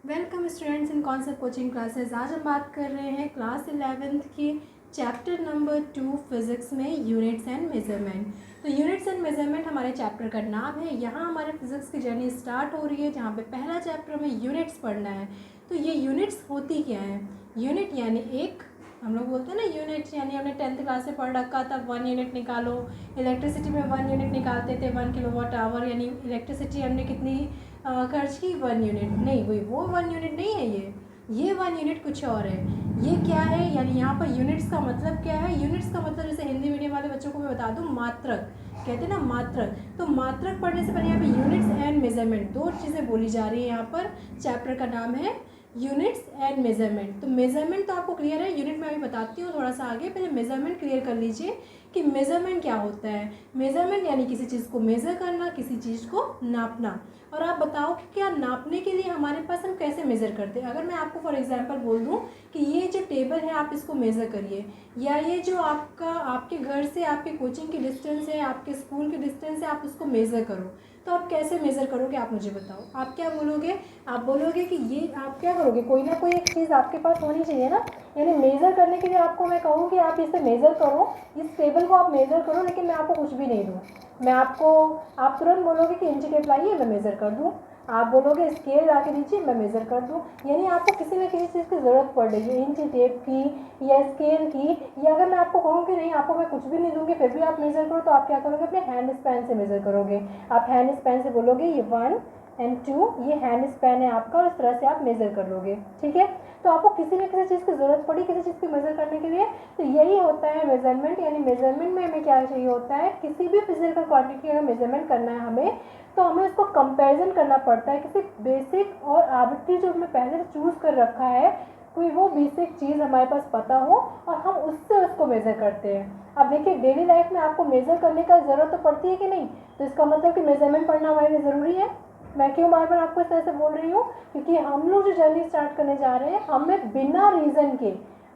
Welcome students in concept coaching classes. आज हम बात कर रहे हैं क्लास 11th की चैप्टर नंबर 2 फिजिक्स में यूनिट्स एंड मेजरमेंट। तो यूनिट्स एंड मेजरमेंट हमारे चैप्टर का नाम है। यहाँ हमारे फिजिक्स की जर्नी स्टार्ट हो रही है, जहाँ पे पहला चैप्टर में यूनिट्स पढ़ना है। तो ये यूनिट्स होती क्या है? यूनिट यानी एक, हम लोग बोलते हैं ना यूनिट, यानी हमने 10th क्लास में पढ़ रखा था 1 यूनिट निकालो। इलेक्ट्रिसिटी में 1 यूनिट निकालते थे, 1 किलोवाट आवर, यानी इलेक्ट्रिसिटी हमने कितनी खर्च की? 1 यूनिट। नहीं, वो 1 यूनिट नहीं है। ये 1 यूनिट कुछ और है। ये क्या है? यानी यहाँ पर यूनिट्स का मतलब क्या है? यूनिट्स का मतलब जैसे हिंदी मीडियम वाले बच्चों को मैं बता दूँ, मात्रक कहते हैं ना, मात्रक। तो मात्रक पढ़ने से पहले यहाँ पे यूनिट्स एंड मेजरमेंट दो चीज़ें बोली जा रही है। यहाँ पर चैप्टर का नाम है यूनिट्स एंड मेजरमेंट। तो मेजरमेंट तो आपको क्लियर है, यूनिट में अभी बताती हूँ थोड़ा सा आगे। पहले मेजरमेंट क्लियर कर लीजिए कि मेजरमेंट क्या होता है। मेजरमेंट यानी किसी चीज़ को मेज़र करना, किसी चीज़ को नापना। और आप बताओ कि क्या नापने के लिए हमारे पास हम कैसे मेज़र करते हैं? अगर मैं आपको फॉर एग्जांपल बोल दूं कि ये जो टेबल है आप इसको मेज़र करिए, या ये जो आपके घर से आपके कोचिंग की डिस्टेंस है, आपके स्कूल की डिस्टेंस है, आप उसको मेज़र करो, तो आप कैसे मेज़र करोगे? आप मुझे बताओ। आप क्या बोलोगे? आप बोलोगे कि ये, आप क्या करोगे, कोई ना कोई एक चीज़ आपके पास होनी चाहिए ना। यानी मेज़र करने के लिए आपको मैं कहूँ कि आप इसे मेज़र करो, इस टेबल को आप मेज़र करो, लेकिन मैं आपको कुछ भी नहीं दूँ। आप तुरंत बोलोगे कि इंची टेप लाइए, मैं मेज़र कर दूँ। आप बोलोगे स्केल ला के दीजिए, मैं मेज़र कर दूँ। यानी आपको किसी न किसी चीज़ की ज़रूरत पड़ रही है, इंची टेप की या स्केल की। या अगर मैं आपको कहूँ कि नहीं, आपको मैं कुछ भी नहीं दूँगी फिर भी आप मेज़र करो, तो आप क्या करोगे? अपने हैंड स्पैन से मेज़र करोगे। आप हैंड स्पैन से बोलोगे ये 1 एंड 2, ये हैंड स्पैन है आपका, और इस तरह से आप मेज़र कर लोगे। ठीक है, तो आपको किसी न किसी चीज़ की ज़रूरत पड़ी किसी चीज़ की मेज़र करने के लिए, तो यही होता है मेज़रमेंट। यानी मेज़रमेंट में हमें क्या चाहिए होता है? किसी भी फिजिकल क्वांटिटी का मेज़रमेंट करना है हमें, तो हमें उसको कंपैरिजन करना पड़ता है किसी बेसिक और आर्बिट्री जो हमने पहले से चूज़ कर रखा है, कोई वो बेसिक चीज़ हमारे पास पता हो और हम उससे उसको मेज़र करते हैं। अब देखिए, डेली लाइफ में आपको मेज़र करने का ज़रूरत तो पड़ती है कि नहीं? तो इसका मतलब कि मेज़रमेंट पढ़ना हमारे लिए ज़रूरी है। मैं क्यों बार बार आपको इस तरह से बोल रही हूँ? क्योंकि हम लोग जो जर्नी स्टार्ट करने जा रहे हैं, हमें बिना रीज़न के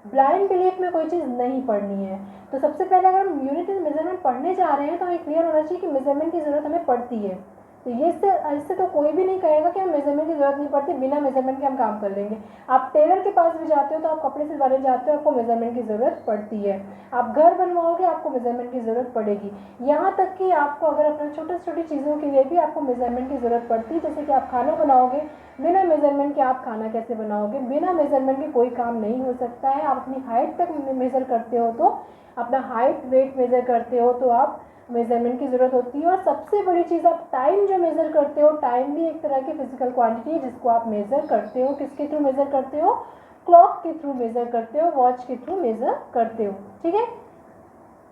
ब्लाइंड बिलीफ में कोई चीज़ नहीं पढ़नी है। तो सबसे पहले अगर हम यूनिट एंड मेजरमेंट पढ़ने जा रहे हैं, तो हमें क्लियर होना चाहिए कि मेजरमेंट की ज़रूरत हमें पड़ती है। तो ये इससे तो कोई भी नहीं कहेगा कि हम मेजरमेंट की ज़रूरत नहीं पड़ती, बिना मेजरमेंट के हम काम कर लेंगे। आप टेलर के पास भी जाते हो, तो आप कपड़े सिलवाने जाते हो, आपको मेजरमेंट की ज़रूरत पड़ती है। आप घर बनवाओगे, आपको मेजरमेंट की ज़रूरत पड़ेगी। यहाँ तक कि आपको अगर अपने छोटी छोटी चीज़ों के लिए भी आपको मेजरमेंट की ज़रूरत पड़ती है। जैसे कि आप खाना बनाओगे, बिना मेजरमेंट के आप खाना कैसे बनाओगे? बिना मेजरमेंट के कोई काम नहीं हो सकता है। आप अपनी हाइट तक मेज़र करते हो, तो अपना हाइट वेट मेज़र करते हो, तो आप मेजरमेंट की ज़रूरत होती है। और सबसे बड़ी चीज़, आप टाइम जो मेज़र करते हो, टाइम भी एक तरह की फिजिकल क्वांटिटी है जिसको आप मेज़र करते हो। किसके थ्रू मेज़र करते हो? क्लॉक के थ्रू मेज़र करते हो, वॉच के थ्रू मेज़र करते हो। ठीक है,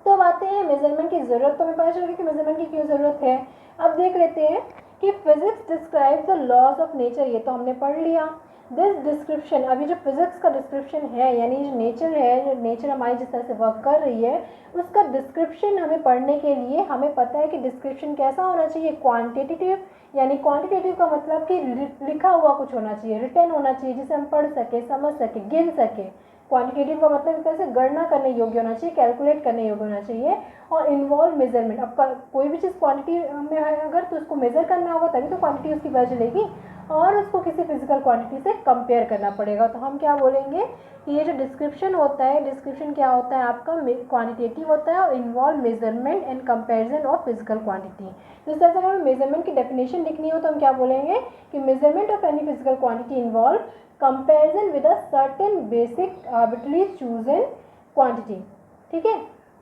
तो अब आते हैं मेजरमेंट की ज़रूरत। तो हमें पता चल गया कि मेजरमेंट की क्यों ज़रूरत है। अब देख लेते हैं कि physics describe the laws of nature, ये तो हमने पढ़ लिया। दिस डिस्क्रिप्शन, अभी जो फिजिक्स का डिस्क्रिप्शन है, यानी जो नेचर है, जो नेचर हमारी जिस तरह से वर्क कर रही है, उसका डिस्क्रिप्शन हमें पढ़ने के लिए हमें पता है कि डिस्क्रिप्शन कैसा होना चाहिए? क्वान्टिटेटिव। यानी क्वान्टिटेटिव का मतलब कि लिखा हुआ कुछ होना चाहिए, रिटन होना चाहिए, जिसे हम पढ़ सके, समझ सके, गिन सके। क्वांटिटेटिव का मतलब कैसे? गणना करने योग्य होना चाहिए, कैलकुलेट करने योग्य होना चाहिए। और इन्वॉल्व मेजरमेंट, अब कोई भी चीज़ क्वांटिटी में है अगर, तो उसको मेजर करना होगा, तभी तो क्वांटिटी उसकी पता चलेगी, और उसको किसी फिजिकल क्वांटिटी से कंपेयर करना पड़ेगा। तो हम क्या बोलेंगे कि ये जो डिस्क्रिप्शन होता है, डिस्क्रिप्शन क्या होता है आपका? क्वांटिटेटिव होता है और involve measurement and comparison of physical quantity. जिस तरह से अगर मेजरमेंट की डेफिनेशन लिखनी हो, तो हम क्या बोलेंगे कि measurement of any physical quantity involve comparison with a certain basic arbitrarily chosen quantity. ठीक है,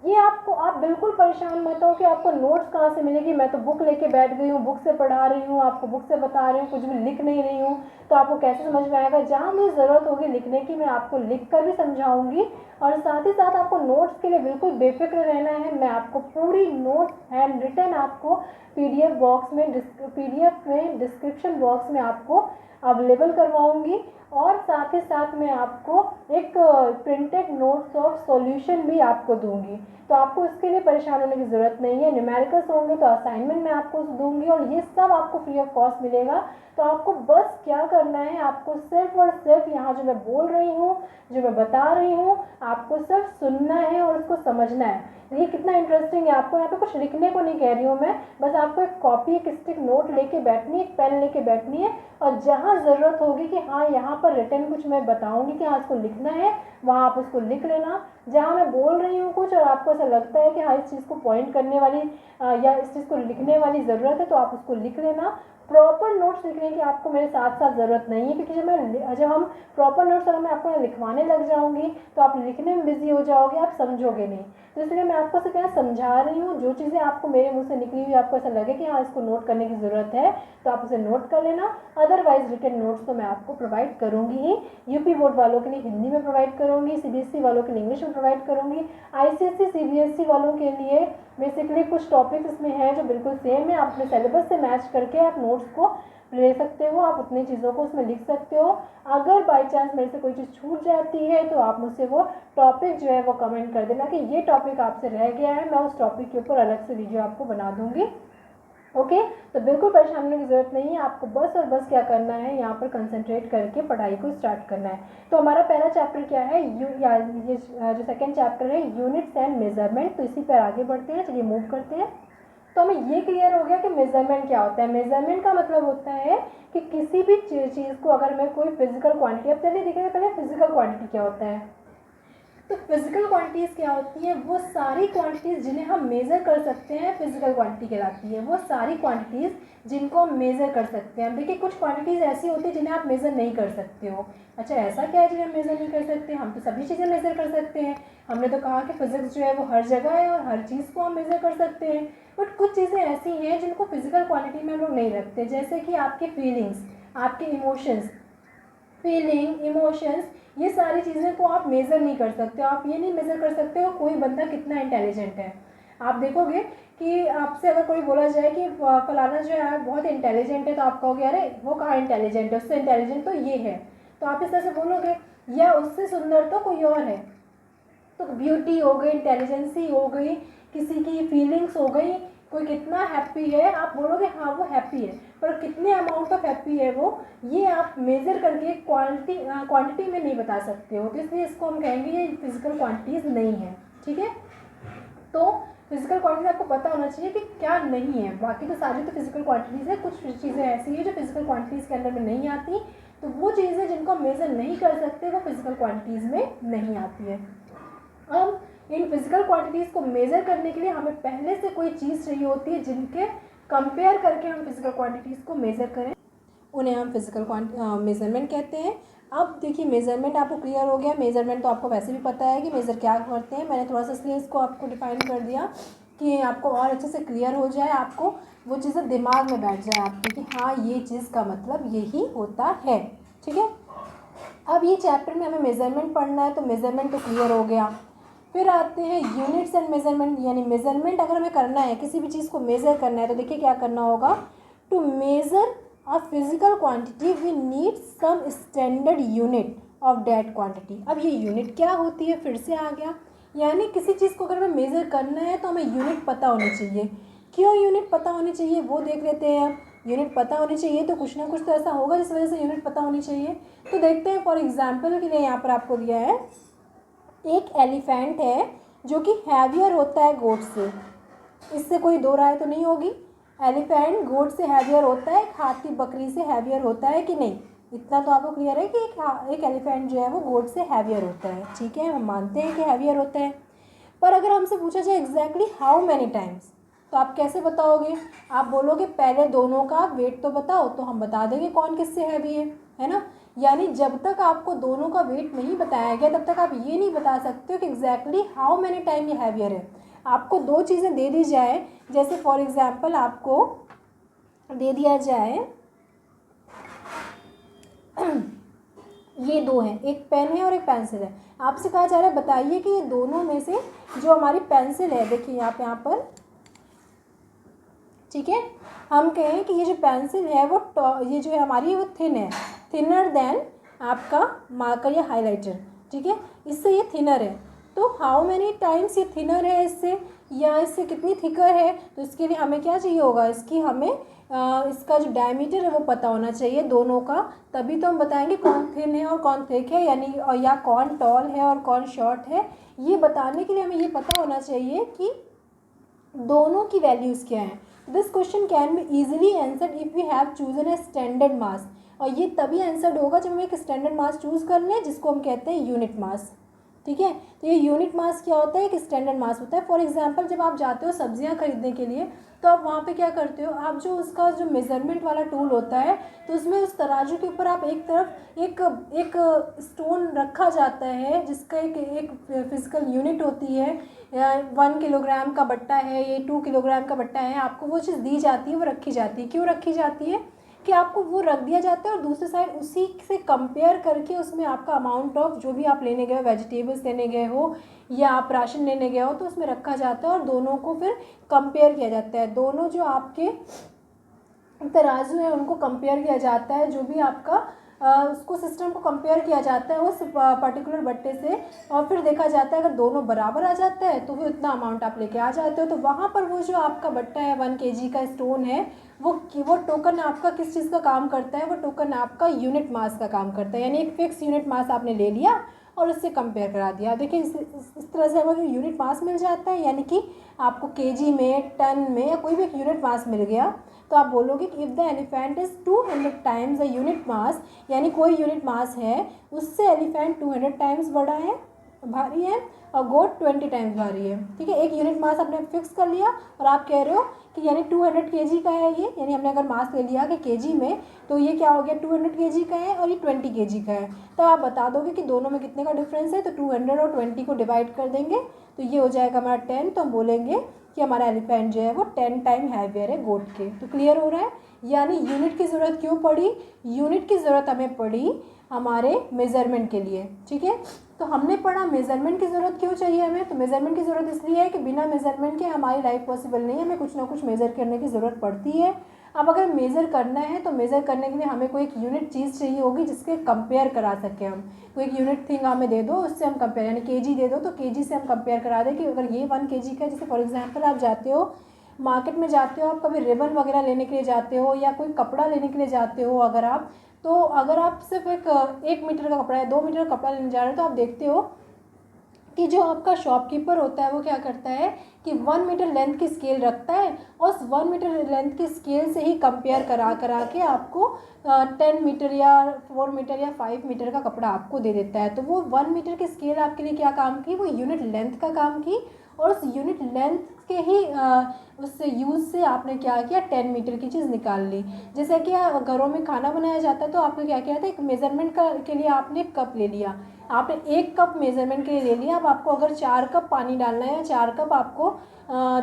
ये आपको, आप बिल्कुल परेशान मत हो कि आपको नोट्स कहाँ से मिलेगी। मैं तो बुक लेके बैठ गई हूँ, बुक से पढ़ा रही हूँ, आपको बुक से बता रही हूँ, कुछ भी लिख नहीं रही हूँ, तो आपको कैसे समझ में आएगा? जहाँ मुझे ज़रूरत होगी लिखने की, मैं आपको लिख कर भी समझाऊंगी। और साथ ही साथ आपको नोट्स के लिए बिल्कुल बेफिक्र रहना है। मैं आपको पूरी नोट्स हैंड रिटन आपको पीडीएफ बॉक्स में, पीडीएफ में डिस्क्रिप्शन बॉक्स में आपको अवेलेबल करवाऊंगी। और साथ ही साथ मैं आपको एक प्रिंटेड नोट्स ऑफ सॉल्यूशन भी आपको दूंगी। तो आपको इसके लिए परेशान होने की ज़रूरत नहीं है। न्यूमेरिकल्स होंगे तो असाइनमेंट मैं आपको दूंगी और ये सब आपको फ्री ऑफ कॉस्ट मिलेगा। तो आपको बस क्या करना है, आपको सिर्फ और सिर्फ यहाँ जो मैं बोल रही हूँ, जो मैं बता रही हूँ, आपको सिर्फ सुनना है और उसको समझना है। ये कितना इंटरेस्टिंग है। आपको यहाँ पे कुछ लिखने को नहीं कह रही हूँ मैं, बस आपको एक कॉपी, एक स्टिक नोट लेके बैठनी है, एक पेन लेके बैठनी है और जहाँ ज़रूरत होगी कि हाँ यहाँ पर रिटर्न कुछ मैं बताऊँगी कि हाँ इसको लिखना है, वहाँ आप उसको लिख लेना। जहाँ मैं बोल रही हूँ कुछ और आपको ऐसा लगता है कि हाँ इस चीज़ को पॉइंट करने वाली या इस चीज़ को लिखने वाली ज़रूरत है तो आप उसको लिख लेना। प्रॉपर नोट्स लिखने की आपको मेरे साथ साथ ज़रूरत नहीं है, क्योंकि जब हम प्रॉपर नोट्स अगर मैं आपको लिखवाने लग जाऊँगी तो आप लिखने में बिजी हो जाओगे, आप समझोगे नहीं। तो इसलिए मैं आपको सिर्फ यहाँ समझा रही हूँ। जो चीज़ें आपको मेरे मुँह से निकली हुई आपको ऐसा लगे कि हाँ इसको नोट करने की ज़रूरत है तो आप उसे नोट कर लेना। अदरवाइज रिटन नोट्स तो मैं आपको प्रोवाइड करूँगी ही। यूपी बोर्ड वालों के लिए हिंदी में प्रोवाइड करूँगी, सीबीएसई वालों के लिए इंग्लिश में प्रोवाइड करूँगी, आईसीएसई सीबीएसई वालों के लिए बेसिकली कुछ टॉपिक्स इसमें हैं जो बिल्कुल सेम है। आप अपने सिलेबस से मैच करके आप नोट्स को ले सकते हो, आप उतनी चीज़ों को उसमें लिख सकते हो। अगर बाई चांस मेरे से कोई चीज़ छूट जाती है तो आप मुझसे वो टॉपिक जो है वो कमेंट कर देना कि ये टॉपिक आपसे रह गया है, मैं उस टॉपिक के ऊपर अलग से वीडियो आपको बना दूंगी। ओके, तो बिल्कुल परेशान होने की ज़रूरत नहीं है। आपको बस और बस क्या करना है, यहाँ पर कंसंट्रेट करके पढ़ाई को स्टार्ट करना है। तो हमारा पहला चैप्टर क्या है, ये जो सेकंड चैप्टर है यूनिट्स एंड मेजरमेंट। तो इसी पर आगे बढ़ते हैं, चलिए मूव करते हैं। तो हमें ये क्लियर हो गया कि मेजरमेंट क्या होता है। मेजरमेंट का मतलब होता है कि किसी भी चीज़ को अगर मैं कोई फिजिकल क्वांटिटी, अब चलिए देखेंगे पहले फिजिकल क्वांटिटी क्या होता है। तो फिजिकल क्वांटिटीज़ क्या होती हैं, वो सारी क्वांटिटीज़ जिन्हें हम मेज़र कर सकते हैं फिजिकल क्वांटिटी कहलाती है। वो सारी क्वांटिटीज़ जिनको हम मेज़र कर सकते हैं। अब देखिए कुछ क्वांटिटीज़ ऐसी होती है जिन्हें आप मेज़र नहीं कर सकते हो। अच्छा ऐसा क्या है जिन्हें हम मेज़र नहीं कर सकते, हम तो सभी चीज़ें मेज़र कर सकते हैं। हमने तो कहा कि फिजिक्स जो है वो हर जगह है और हर चीज़ को हम मेज़र कर सकते हैं। बट कुछ चीज़ें ऐसी हैं जिनको फिजिकल क्वांटिटी में हम लोग नहीं रखते, जैसे कि आपके फीलिंग्स, आपके इमोशंस, इमोशंस, ये सारी चीज़ें को आप मेज़र नहीं कर सकते हो। आप ये नहीं मेज़र कर सकते हो कोई बंदा कितना इंटेलिजेंट है। आप देखोगे कि आपसे अगर कोई बोला जाए कि फलाना जो है बहुत इंटेलिजेंट है तो आप कहोगे अरे वो कहाँ इंटेलिजेंट है, उससे इंटेलिजेंट तो ये है। तो आप इस तरह से बोलोगे, या उससे सुंदर तो कोई और है। तो ब्यूटी हो गई, इंटेलिजेंसी हो गई, किसी की फीलिंग्स हो गई, कोई कितना हैप्पी है आप बोलोगे हाँ वो हैप्पी है, पर कितने अमाउंट ऑफ हैप्पी है वो, ये आप मेज़र करके क्वांटिटी में नहीं बता सकते हो। तो इसलिए इसको हम कहेंगे ये फिजिकल क्वांटिटीज़ नहीं है। ठीक है, तो फिजिकल क्वांटिटी आपको पता होना चाहिए कि क्या नहीं है। बाकी तो सारी तो फिजिकल क्वांटिटीज़ है, कुछ चीज़ें ऐसी हैं जो फिजिकल क्वांटिटीज़ के अंदर में नहीं आती। तो वो चीज़ें जिनको हम मेज़र नहीं कर सकते वो फिजिकल क्वांटिटीज़ में नहीं आती है। अब इन फिजिकल क्वांटिटीज़ को मेज़र करने के लिए हमें पहले से कोई चीज़ चाहिए होती है जिनके कंपेयर करके हम फिजिकल क्वांटिटीज़ को मेज़र करें, उन्हें हम फिजिकल मेज़रमेंट कहते हैं। अब देखिए मेज़रमेंट आपको क्लियर हो गया। मेज़रमेंट तो आपको वैसे भी पता है कि मेज़र क्या करते हैं, मैंने थोड़ा सा इसलिए इसको आपको डिफाइन कर दिया कि आपको और अच्छे से क्लियर हो जाए, आपको वो चीज़ें दिमाग में बैठ जाए आपके कि हाँ ये चीज़ का मतलब यही होता है। ठीक है, अब ये चैप्टर में हमें मेज़रमेंट पढ़ना है, तो मेज़रमेंट तो क्लियर हो गया। फिर आते हैं यूनिट्स एंड मेज़रमेंट, यानी मेज़रमेंट अगर हमें करना है, किसी भी चीज़ को मेज़र करना है, तो देखिए क्या करना होगा। To measure a physical quantity we need some standard unit of that quantity. अब ये यूनिट क्या होती है, फिर से आ गया, यानी किसी चीज़ को अगर हमें मेज़र करना है तो हमें यूनिट पता होनी चाहिए। क्यों यूनिट पता होनी चाहिए वो देख लेते हैं। अब यूनिट पता होनी चाहिए तो कुछ ना कुछ तो ऐसा होगा जिस वजह से यूनिट पता होनी चाहिए। तो देखते हैं, फॉर एग्जाम्पल के लिए यहाँ पर आपको दिया है एक एलिफेंट है जो कि हैवियर होता है गोट से। इससे कोई दो राय तो नहीं होगी, एलिफेंट गोट से हैवियर होता है, हाथी बकरी से हैवियर होता है कि नहीं। इतना तो आपको क्लियर है कि एक एलिफेंट जो है वो गोट से हैवियर होता है। ठीक है, हम मानते हैं कि हैवियर होता है। पर अगर हमसे पूछा जाए एग्जैक्टली हाउ मैनी टाइम्स, तो आप कैसे बताओगे। आप बोलोगे पहले दोनों का वेट तो बताओ, तो हम बता देंगे कौन किससे हैवी है ना। यानी जब तक आपको दोनों का वेट नहीं बताया गया तब तक आप ये नहीं बता सकते हो कि एग्जैक्टली हाउ मैनी टाइम ये हैवियर है। आपको दो चीज़ें दे दी जाए, जैसे फॉर एग्जांपल आपको दे दिया जाए ये दो हैं, एक पेन है और एक पेंसिल है। आपसे कहा जा रहा है बताइए कि ये दोनों में से जो हमारी पेंसिल है, देखिए यहाँ पर ठीक है, हम कहें कि ये जो पेंसिल है वो ये जो है हमारी वो थिन है, थिनर देन आपका मार्कर या हाइलाइटर, ठीक है। इससे ये थिनर है, तो हाउ मैनी टाइम्स ये थिनर है इससे, या इससे कितनी थिकर है, तो इसके लिए हमें क्या चाहिए होगा, इसकी हमें इसका जो डायमीटर है वो पता होना चाहिए दोनों का, तभी तो हम बताएंगे कौन थिन है और कौन थिक है, यानी या कौन टॉल है और कौन शॉर्ट है। ये बताने के लिए हमें ये पता होना चाहिए कि दोनों की वैल्यूज़ क्या हैं। This question can be easily answered if we have chosen a standard mass, और ये तभी आंसर्ड होगा जब हम एक स्टैंडर्ड मास चूज़ कर लें, जिसको हम कहते हैं यूनिट मास, ठीक है। तो ये यूनिट मास क्या होता है, एक स्टैंडर्ड मास होता है। फॉर एग्जांपल जब आप जाते हो सब्जियां खरीदने के लिए, तो आप वहाँ पे क्या करते हो, आप जो उसका जो मेज़रमेंट वाला टूल होता है, तो उसमें उस तराजू के ऊपर आप एक तरफ एक स्टोन रखा जाता है जिसका एक फिजिकल यूनिट होती है, 1 किलोग्राम का बट्टा है, ये 2 किलोग्राम का बट्टा है, आपको वो चीज़ दी जाती है, वो रखी जाती है। क्यों रखी जाती है कि आपको वो रख दिया जाता है और दूसरी साइड उसी से कंपेयर करके उसमें आपका अमाउंट ऑफ जो भी आप लेने गए हो, वेजिटेबल्स लेने गए हो या आप राशन लेने गए हो, तो उसमें रखा जाता है और दोनों को फिर कंपेयर किया जाता है। दोनों जो आपके तराजू है उनको कंपेयर किया जाता है, जो भी आपका उसको सिस्टम को कंपेयर किया जाता है उस पर्टिकुलर बट्टे से, और फिर देखा जाता है अगर दोनों बराबर आ जाता है तो वो इतना अमाउंट आप लेके आ जाते हो। तो वहाँ पर वो जो आपका बट्टा है 1 kg का स्टोन है, वो टोकन आपका किस चीज़ का काम करता है, वो टोकन आपका यूनिट मास का काम करता है, यानी एक फिक्स यूनिट मास आपने ले लिया और उससे कंपेयर करा दिया। देखिए इस तरह से हमें यूनिट मास मिल जाता है, यानी कि आपको केजी में, टन में या कोई भी एक यूनिट मास मिल गया, तो आप बोलोगे कि if the elephant is 200 times the unit mass, यानी कोई यूनिट मास है उससे एलिफेंट 200 टाइम्स बड़ा है, भारी है, और गोट 20 टाइम्स भारी है, ठीक है। एक यूनिट मास आपने फिक्स कर लिया और आप कह रहे हो कि यानी 200 kg का है ये, यानी हमने अगर मास ले लिया कि केजी में, तो ये क्या हो गया 200 kg का है और ये 20 kg का है। तो आप बता दोगे कि दोनों में कितने का डिफरेंस है, तो 200 और 20 को डिवाइड कर देंगे तो ये हो जाएगा हमारा 10, तो हम बोलेंगे कि हमारा एलिफेंट जो है वो 10 टाइम हैवियर है गोट के। तो क्लियर हो रहा है, यानी यूनिट की ज़रूरत क्यों पड़ी, यूनिट की ज़रूरत हमें पड़ी हमारे मेज़रमेंट के लिए, ठीक है। तो हमने पढ़ा मेज़रमेंट की ज़रूरत क्यों चाहिए हमें, तो मेज़रमेंट की ज़रूरत इसलिए है कि बिना मेज़रमेंट के हमारी लाइफ पॉसिबल नहीं है, हमें कुछ ना कुछ मेज़र करने की ज़रूरत पड़ती है। अब अगर मेज़र करना है तो मेज़र करने के लिए हमें कोई एक यूनिट चीज़ चाहिए होगी जिसके कंपेयर करा सकें हम, कोई एक यूनिट थिंग हमें दे दो, उससे हम कंपेयर, यानी केजी दे दो तो केजी से हम कंपेयर करा दें कि अगर ये 1 kg का, जैसे फॉर एग्जांपल आप जाते हो मार्केट में, जाते हो आप कभी रिबन वगैरह लेने के लिए जाते हो या कोई कपड़ा लेने के लिए जाते हो, अगर आप, तो अगर आप सिर्फ 1 मीटर का कपड़ा या 2 मीटर का कपड़ा लेने जा रहे हो, तो आप देखते हो कि जो आपका शॉपकीपर होता है वो क्या करता है कि 1 मीटर लेंथ की स्केल रखता है और उस 1 मीटर लेंथ की स्केल से ही कंपेयर करा के आपको 10 मीटर या 4 मीटर या 5 मीटर का कपड़ा आपको दे देता है। तो वो 1 मीटर की स्केल आपके लिए क्या काम की, वो यूनिट लेंथ का काम की, और उस यूनिट लेंथ के ही उससे यूज़ से आपने क्या किया, 10 मीटर की चीज़ निकाल ली। जैसे कि घरों में खाना बनाया जाता है तो आपने क्या किया था, एक मेज़रमेंट के लिए आपने कप ले लिया, आपने 1 कप मेज़रमेंट के लिए ले लिया। अब आपको अगर 4 कप पानी डालना है या 4 कप आपको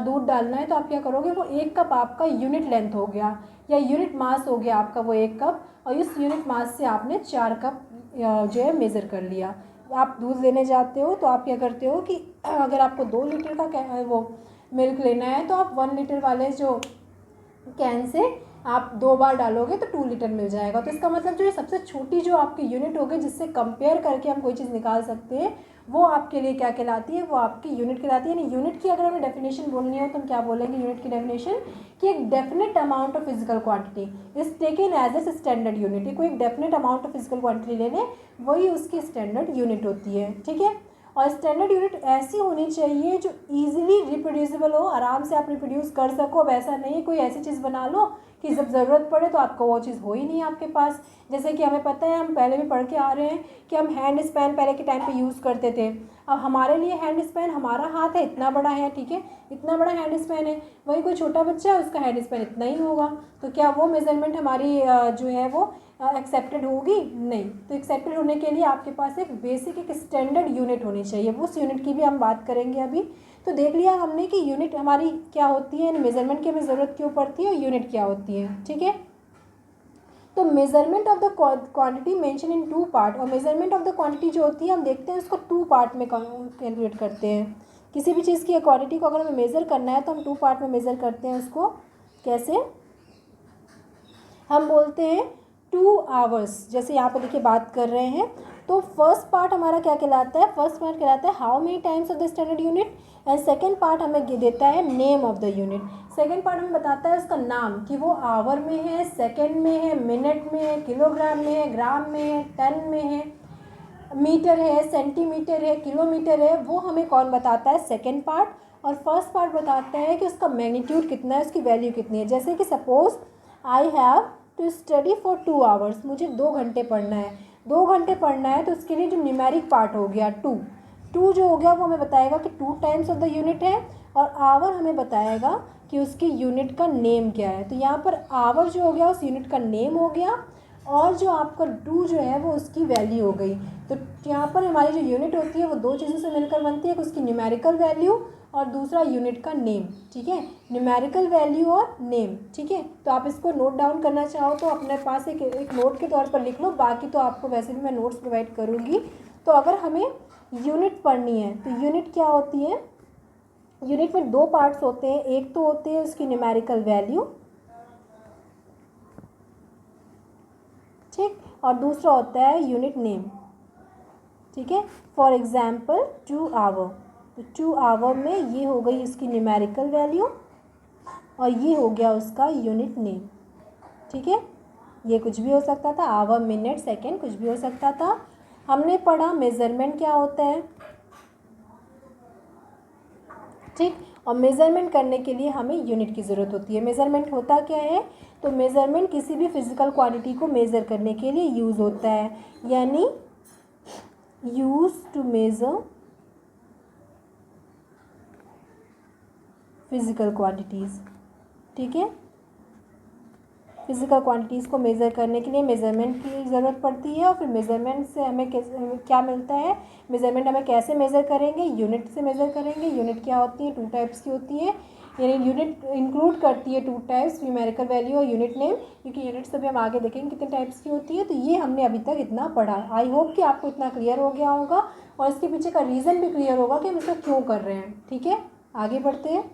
दूध डालना है, तो आप क्या करोगे, वो 1 कप आपका यूनिट लेंथ हो गया या यूनिट मास हो गया आपका वो 1 कप, और इस यूनिट मास से आपने 4 कप जो है मेज़र कर लिया। आप दूध लेने जाते हो तो आप क्या करते हो कि अगर आपको 2 लीटर का वो मिल्क लेना है, तो आप 1 लीटर वाले जो कैन से आप 2 बार डालोगे तो 2 लीटर मिल जाएगा। तो इसका मतलब जो है सबसे छोटी जो आपकी यूनिट होगी जिससे कंपेयर करके हम कोई चीज़ निकाल सकते हैं, वो आपके लिए क्या कहलाती है, वो आपकी यूनिट कहलाती है। यानी यूनिट की अगर हमें डेफिनेशन बोलनी हो तो हम क्या बोलेंगे, यूनिट की डेफिनेशन कि एक definite amount of physical quantity is taken as a standard unit. कोई एक definite amount of physical quantity ले लें, वही उसकी स्टैंडर्ड यूनिट होती है, ठीक है। और स्टैंडर्ड यूनिट ऐसी होनी चाहिए जो ईजिली रिप्रोड्यूसिबल हो, आराम से आप रिप्रोड्यूस कर सको। अब ऐसा नहीं है कोई ऐसी चीज़ बना लो कि जब ज़रूरत पड़े तो आपको वो चीज़ हो ही नहीं आपके पास। जैसे कि हमें पता है, हम पहले भी पढ़ के आ रहे हैं कि हम हैंड स्पैन पहले के टाइम पे यूज़ करते थे। अब हमारे लिए हैंड स्पैन, हमारा हाथ है इतना बड़ा है, ठीक है, इतना बड़ा हैंड स्पैन है, वही कोई छोटा बच्चा है उसका हैंड स्पैन इतना ही होगा, तो क्या वो मेज़रमेंट हमारी जो है वो एक्सेप्टेड होगी? नहीं। तो एक्सेप्टेड होने के लिए आपके पास एक बेसिक एक स्टैंडर्ड यूनिट होनी चाहिए, उस यूनिट की भी हम बात करेंगे अभी। तो देख लिया हमने कि यूनिट हमारी क्या होती है, मेज़रमेंट की हमें ज़रूरत क्यों पड़ती है और यूनिट क्या होती है, ठीक है। तो measurement of the quantity mention in 2 part, और मेज़रमेंट ऑफ द क्वांटिटी जो होती है हम देखते हैं उसको 2 पार्ट में कैलकुलेट करते हैं। किसी भी चीज़ की क्वांटिटी को अगर हमें मेज़र करना है तो हम 2 पार्ट में मेज़र करते हैं उसको। कैसे? हम बोलते हैं 2 आवर्स जैसे यहाँ पर देखिए बात कर रहे हैं, तो फर्स्ट पार्ट हमारा क्या कहलाता है, फर्स्ट पार्ट कहलाता है how many times of the standard unit, and second part हमें देता है name of the unit. Second part हमें बताता है उसका नाम कि वो आवर में है, सेकेंड में है, मिनट में है, किलोग्राम में है, ग्राम में है, टन में है, मीटर है, सेंटीमीटर है, किलोमीटर है, वो हमें कौन बताता है, सेकेंड पार्ट। और फर्स्ट पार्ट बताता है कि उसका मैग्नीट्यूड कितना है, उसकी वैल्यू कितनी है। जैसे कि suppose I have to study for 2 hours, मुझे 2 घंटे पढ़ना है, 2 घंटे पढ़ना है, तो उसके लिए जो न्यूमेरिक पार्ट हो गया 2 जो हो गया वो हमें बताएगा कि 2 टाइम्स ऑफ द यूनिट है, और आवर हमें बताएगा कि उसकी यूनिट का नेम क्या है। तो यहाँ पर आवर जो हो गया उस यूनिट का नेम हो गया, और जो आपका 2 जो है वो उसकी वैल्यू हो गई। तो यहाँ पर हमारी जो यूनिट होती है वो 2 चीज़ों से मिलकर बनती है, उसकी न्यूमेरिकल वैल्यू और दूसरा यूनिट का नेम, ठीक है, न्यूमेरिकल वैल्यू और नेम, ठीक है। तो आप इसको नोट डाउन करना चाहो तो अपने पास एक नोट के तौर पर लिख लो, बाकी तो आपको वैसे भी मैं नोट्स प्रोवाइड करूँगी। तो अगर हमें यूनिट पढ़नी है तो यूनिट क्या होती है, यूनिट में 2 पार्ट्स होते हैं, एक तो होते हैं उसकी न्यूमेरिकल वैल्यू, ठीक, और दूसरा होता है यूनिट नेम, ठीक है। फॉर एग्जाम्पल 2 आवर, तो 2 आवर में ये हो गई उसकी न्यूमेरिकल वैल्यू और ये हो गया उसका यूनिट नेम, ठीक है। ये कुछ भी हो सकता था, आवर, मिनट, सेकेंड, कुछ भी हो सकता था। हमने पढ़ा मेज़रमेंट क्या होता है, ठीक, और मेज़रमेंट करने के लिए हमें यूनिट की ज़रूरत होती है। मेज़रमेंट होता क्या है, तो मेज़रमेंट किसी भी फिज़िकल क्वांटिटी को मेज़र करने के लिए यूज़ होता है, यानी use to measure physical quantities, ठीक है। फिज़िकल क्वांटिटीज़ को मेज़र करने के लिए मेज़रमेंट की ज़रूरत पड़ती है, और फिर मेज़रमेंट से हमें क्या मिलता है, मेज़रमेंट हमें कैसे मेज़र करेंगे, यूनिट से मेज़र करेंगे। यूनिट क्या होती है, 2 टाइप्स की होती है, यानी यूनिट इंक्लूड करती है 2 टाइप्स, न्यूमेरिकल वैल्यू और यूनिट नेम, क्योंकि यूनिट्स तो भी हम आगे देखेंगे कितने टाइप्स की होती है। तो ये हमने अभी तक इतना पढ़ा। आई होप कि आपको इतना क्लियर हो गया होगा और इसके पीछे का रीज़न भी क्लियर होगा कि हम इसको क्यों कर रहे हैं, ठीक है। आगे बढ़ते हैं।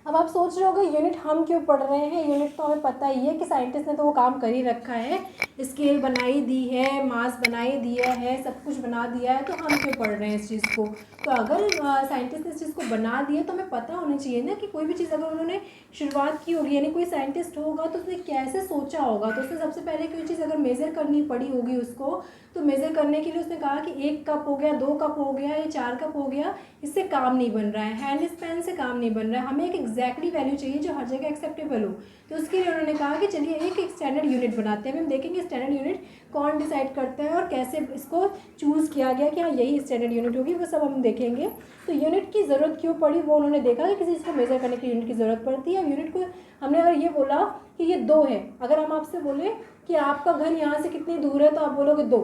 अब आप सोच रहे होगे यूनिट हम क्यों पढ़ रहे हैं, यूनिट तो हमें पता ही है कि साइंटिस्ट ने तो वो काम कर ही रखा है, स्केल बनाई दी है, मास बनाई दिया है, सब कुछ बना दिया है, तो हम क्यों पढ़ रहे हैं इस चीज़ को। तो अगर साइंटिस्ट ने इस चीज़ को बना दिया तो हमें पता होना चाहिए ना कि कोई भी चीज़ अगर उन्होंने शुरुआत की होगी, यानी कोई साइंटिस्ट होगा तो उसने कैसे सोचा होगा। तो उसने सबसे पहले कोई चीज़ अगर मेज़र करनी पड़ी होगी उसको, तो मेज़र करने के लिए उसने कहा कि 1 कप हो गया, 2 कप हो गया या 4 कप हो गया, इससे काम नहीं बन रहा है, हैंड स्पैन से काम नहीं बन रहा है, हमें एक एग्जैक्टली वैल्यू चाहिए जो हर जगह एक्सेप्टेबल हो। तो उसके लिए उन्होंने कहा कि चलिए एक स्टैंडर्ड यूनिट बनाते हैं। हम देखेंगे स्टैंडर्ड यूनिट कौन डिसाइड करता है और कैसे इसको चूज़ किया गया कि हाँ यही स्टैंडर्ड यूनिट होगी, वो सब हम देखेंगे। तो यूनिट की ज़रूरत क्यों पड़ी, वो उन्होंने देखा कि किसी चीज़ को मेज़र करने के लिए यूनिट की ज़रूरत पड़ती है। यूनिट को हमने अगर ये बोला कि ये 2 है, अगर हम आपसे बोले कि आपका घर यहाँ से कितनी दूर है, तो आप बोलोगे 2,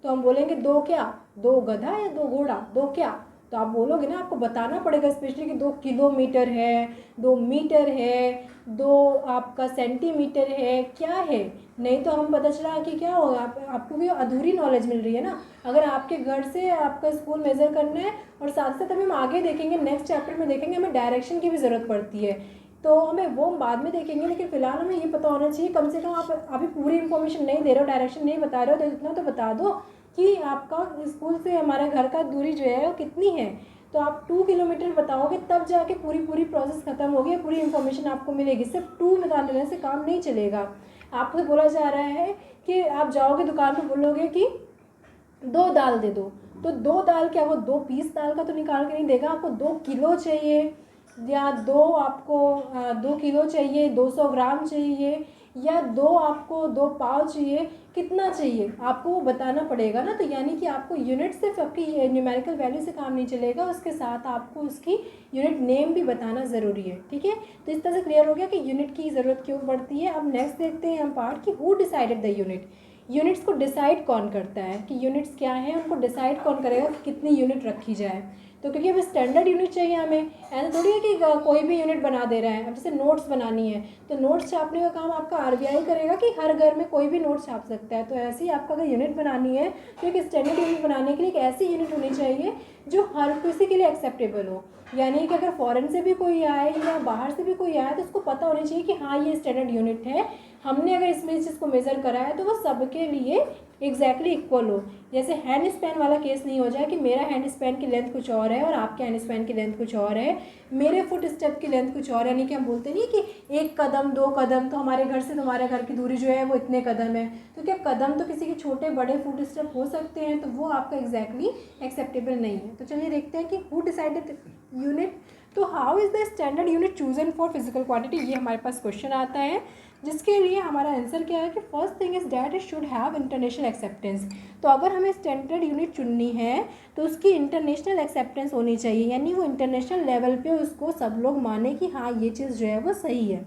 तो हम बोलेंगे 2 क्या, 2 गधा या 2 घोड़ा, 2 क्या, तो आप बोलोगे ना, आपको बताना पड़ेगा स्पेशली कि 2 किलोमीटर है, 2 मीटर है, 2 आपका सेंटीमीटर है, क्या है। नहीं तो हम पता चला कि क्या होगा, आपको भी अधूरी नॉलेज मिल रही है ना। अगर आपके घर से आपका स्कूल मेज़र करना है, और साथ साथ अभी हम आगे देखेंगे नेक्स्ट चैप्टर में देखेंगे हमें डायरेक्शन की भी ज़रूरत पड़ती है, तो हमें वो बाद में देखेंगे। लेकिन फिलहाल हमें ये पता होना चाहिए, कम से कम आप अभी पूरी इन्फॉर्मेशन नहीं दे रहे हो, डायरेक्शन नहीं बता रहे हो, तो इतना तो बता दो कि आपका स्कूल से हमारे घर का दूरी जो है वो कितनी है। तो आप 2 किलोमीटर बताओगे तब जाके पूरी प्रोसेस ख़त्म होगी, पूरी इन्फॉर्मेशन आपको मिलेगी। सिर्फ 2 बता देने से काम नहीं चलेगा। आपको बोला जा रहा है कि आप जाओगे दुकान पर, बोलोगे कि 2 दाल दे दो, तो 2 दाल क्या, वो 2 पीस दाल का तो निकाल के नहीं देगा, आपको 2 किलो चाहिए, या 2 आपको 2 किलो चाहिए, 200 ग्राम चाहिए, या 2 आपको 2 पाव चाहिए, कितना चाहिए आपको वो बताना पड़ेगा ना। तो यानी कि आपको यूनिट सिर्फ आपकी न्यूमेरिकल वैल्यू से काम नहीं चलेगा, उसके साथ आपको उसकी यूनिट नेम भी बताना ज़रूरी है, ठीक है। तो इस तरह से क्लियर हो गया कि यूनिट की ज़रूरत क्यों पड़ती है। अब नेक्स्ट देखते हैं हम पार्ट कि who decided the unit, units को डिसाइड कौन करता है, कि यूनिट्स क्या है, उनको डिसाइड कौन करेगा कि कितनी यूनिट रखी जाए। तो क्योंकि अब स्टैंडर्ड यूनिट चाहिए हमें, ऐसा थोड़ी है कि कोई भी यूनिट बना दे रहा है। अब जैसे नोट्स बनानी है तो नोट्स छापने का काम आपका आरबीआई करेगा कि हर घर में कोई भी नोट्स छाप सकता है। तो ऐसे ही आपका अगर यूनिट बनानी है तो एक स्टैंडर्ड यूनिट बनाने के लिए एक ऐसी यूनिट होनी चाहिए जो हर किसी के लिए एक्सेप्टेबल हो। यानी कि अगर फॉरेन से भी कोई आए या बाहर से भी कोई आए तो उसको पता होना चाहिए कि हाँ ये स्टैंडर्ड यूनिट है, हमने अगर इसमें इस चीज़ को मेज़र करा है तो वो सबके लिए एग्जैक्टली इक्वल हो। जैसे हैंड स्पैन वाला केस नहीं हो जाए कि मेरा हैंड स्पैन की लेंथ कुछ और है और आपके हैंड स्पैन की लेंथ कुछ और है, मेरे फुट स्टेप की लेंथ कुछ और है। यानी कि हम बोलते नहीं कि 1 कदम 2 कदम, तो हमारे घर से तुम्हारे घर की दूरी जो है वो इतने कदम है। तो क्या कदम तो किसी के छोटे बड़े फुट स्टेप हो सकते हैं, तो वो आपका एग्जैक्टली एक्सेप्टेबल नहीं है। तो चलिए देखते हैं कि हु डिसाइडेड यूनिट। तो how is the standard unit chosen for physical quantity, ये हमारे पास क्वेश्चन आता है, जिसके लिए हमारा आंसर क्या है कि first thing is that it should have international acceptance. तो अगर हमें स्टैंडर्ड यूनिट चुननी है तो उसकी इंटरनेशनल एक्सेप्टेंस होनी चाहिए, यानी वो इंटरनेशनल लेवल पे उसको सब लोग माने कि हाँ ये चीज़ जो है वो सही है।